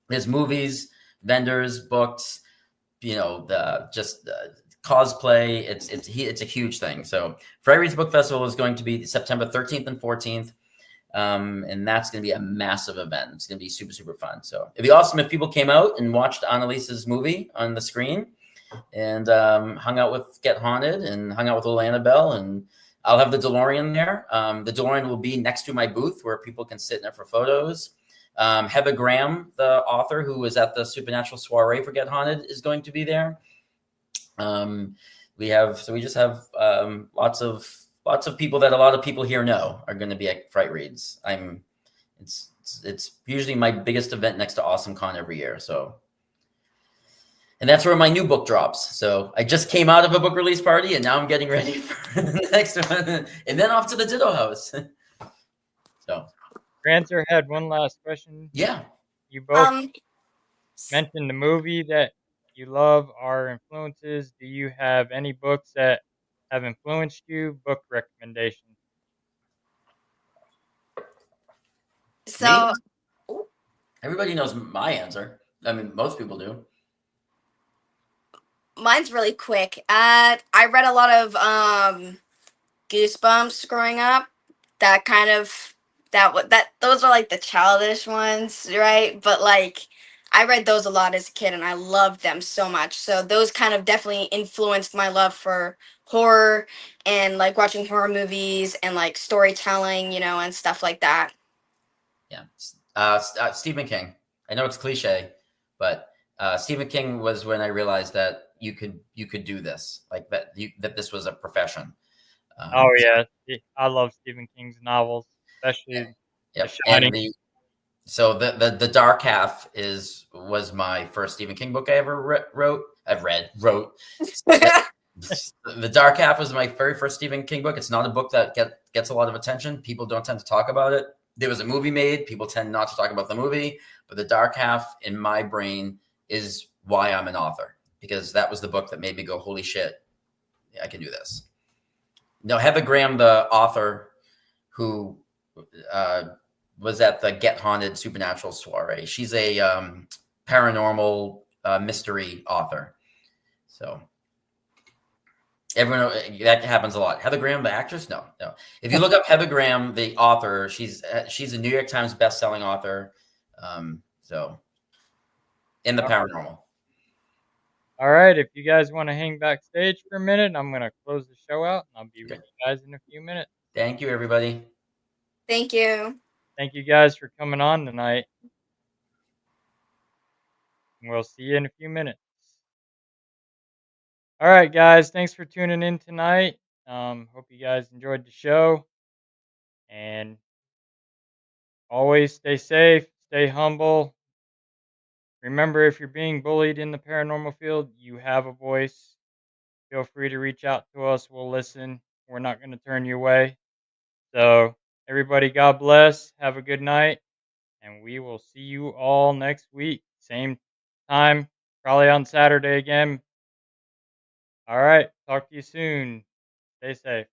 There's movies, vendors, books, cosplay. It's a huge thing. So Fright Reads Book Festival is going to be September 13th and 14th. And that's going to be a massive event. It's going to be super, super fun. So it'd be awesome if people came out and watched Annalise's movie on the screen and hung out with Get Haunted and hung out with little Annabelle. And I'll have the DeLorean there. The DeLorean will be next to my booth where people can sit in it for photos. Heather Graham, the author who was at the Supernatural soiree for Get Haunted, is going to be there. We just have lots of people that a lot of people here know are going to be at Fright Reads. It's usually my biggest event next to Awesome Con every year. So, and that's where my new book drops. So I just came out of a book release party and now I'm getting ready for the next one and then off to the Ditto House. So Granter had one last question. Yeah. You both mentioned the movie that you love, our influences. Do you have any books that have influenced you? Book recommendations. So everybody knows my answer. I mean, most people do. Mine's really quick. I read a lot of Goosebumps growing up. That kind of those are like the childish ones, right? But like I read those a lot as a kid and I loved them so much. So those kind of definitely influenced my love for horror and like watching horror movies and like storytelling, and stuff like that. Yeah. Stephen King. I know it's cliche, but Stephen King was when I realized that you could do this, like that this was a profession. Oh yeah, I love Stephen King's novels, especially The Yep. Shining. And the Dark Half was my first Stephen King book I ever wrote. Wrote. The Dark Half was my very first Stephen King book. It's not a book that gets a lot of attention. People don't tend to talk about it. There was a movie made. People tend not to talk about the movie, but The Dark Half in my brain is why I'm an author, because that was the book that made me go, holy shit, I can do this. No, Heather Graham, the author who was at the Get Haunted Supernatural soiree. She's a paranormal mystery author. So everyone, that happens a lot. Heather Graham, the actress? No. If you look up Heather Graham, the author, she's a New York Times best-selling author. So in the paranormal. All right, if you guys want to hang backstage for a minute, I'm going to close the show out, and I'll be with you guys in a few minutes. Thank you, everybody. Thank you. Thank you guys for coming on tonight. We'll see you in a few minutes. All right, guys, thanks for tuning in tonight. Hope you guys enjoyed the show. And always stay safe, stay humble. Remember, if you're being bullied in the paranormal field, you have a voice. Feel free to reach out to us. We'll listen. We're not going to turn you away. So, everybody, God bless. Have a good night. And we will see you all next week. Same time, probably on Saturday again. All right. Talk to you soon. Stay safe.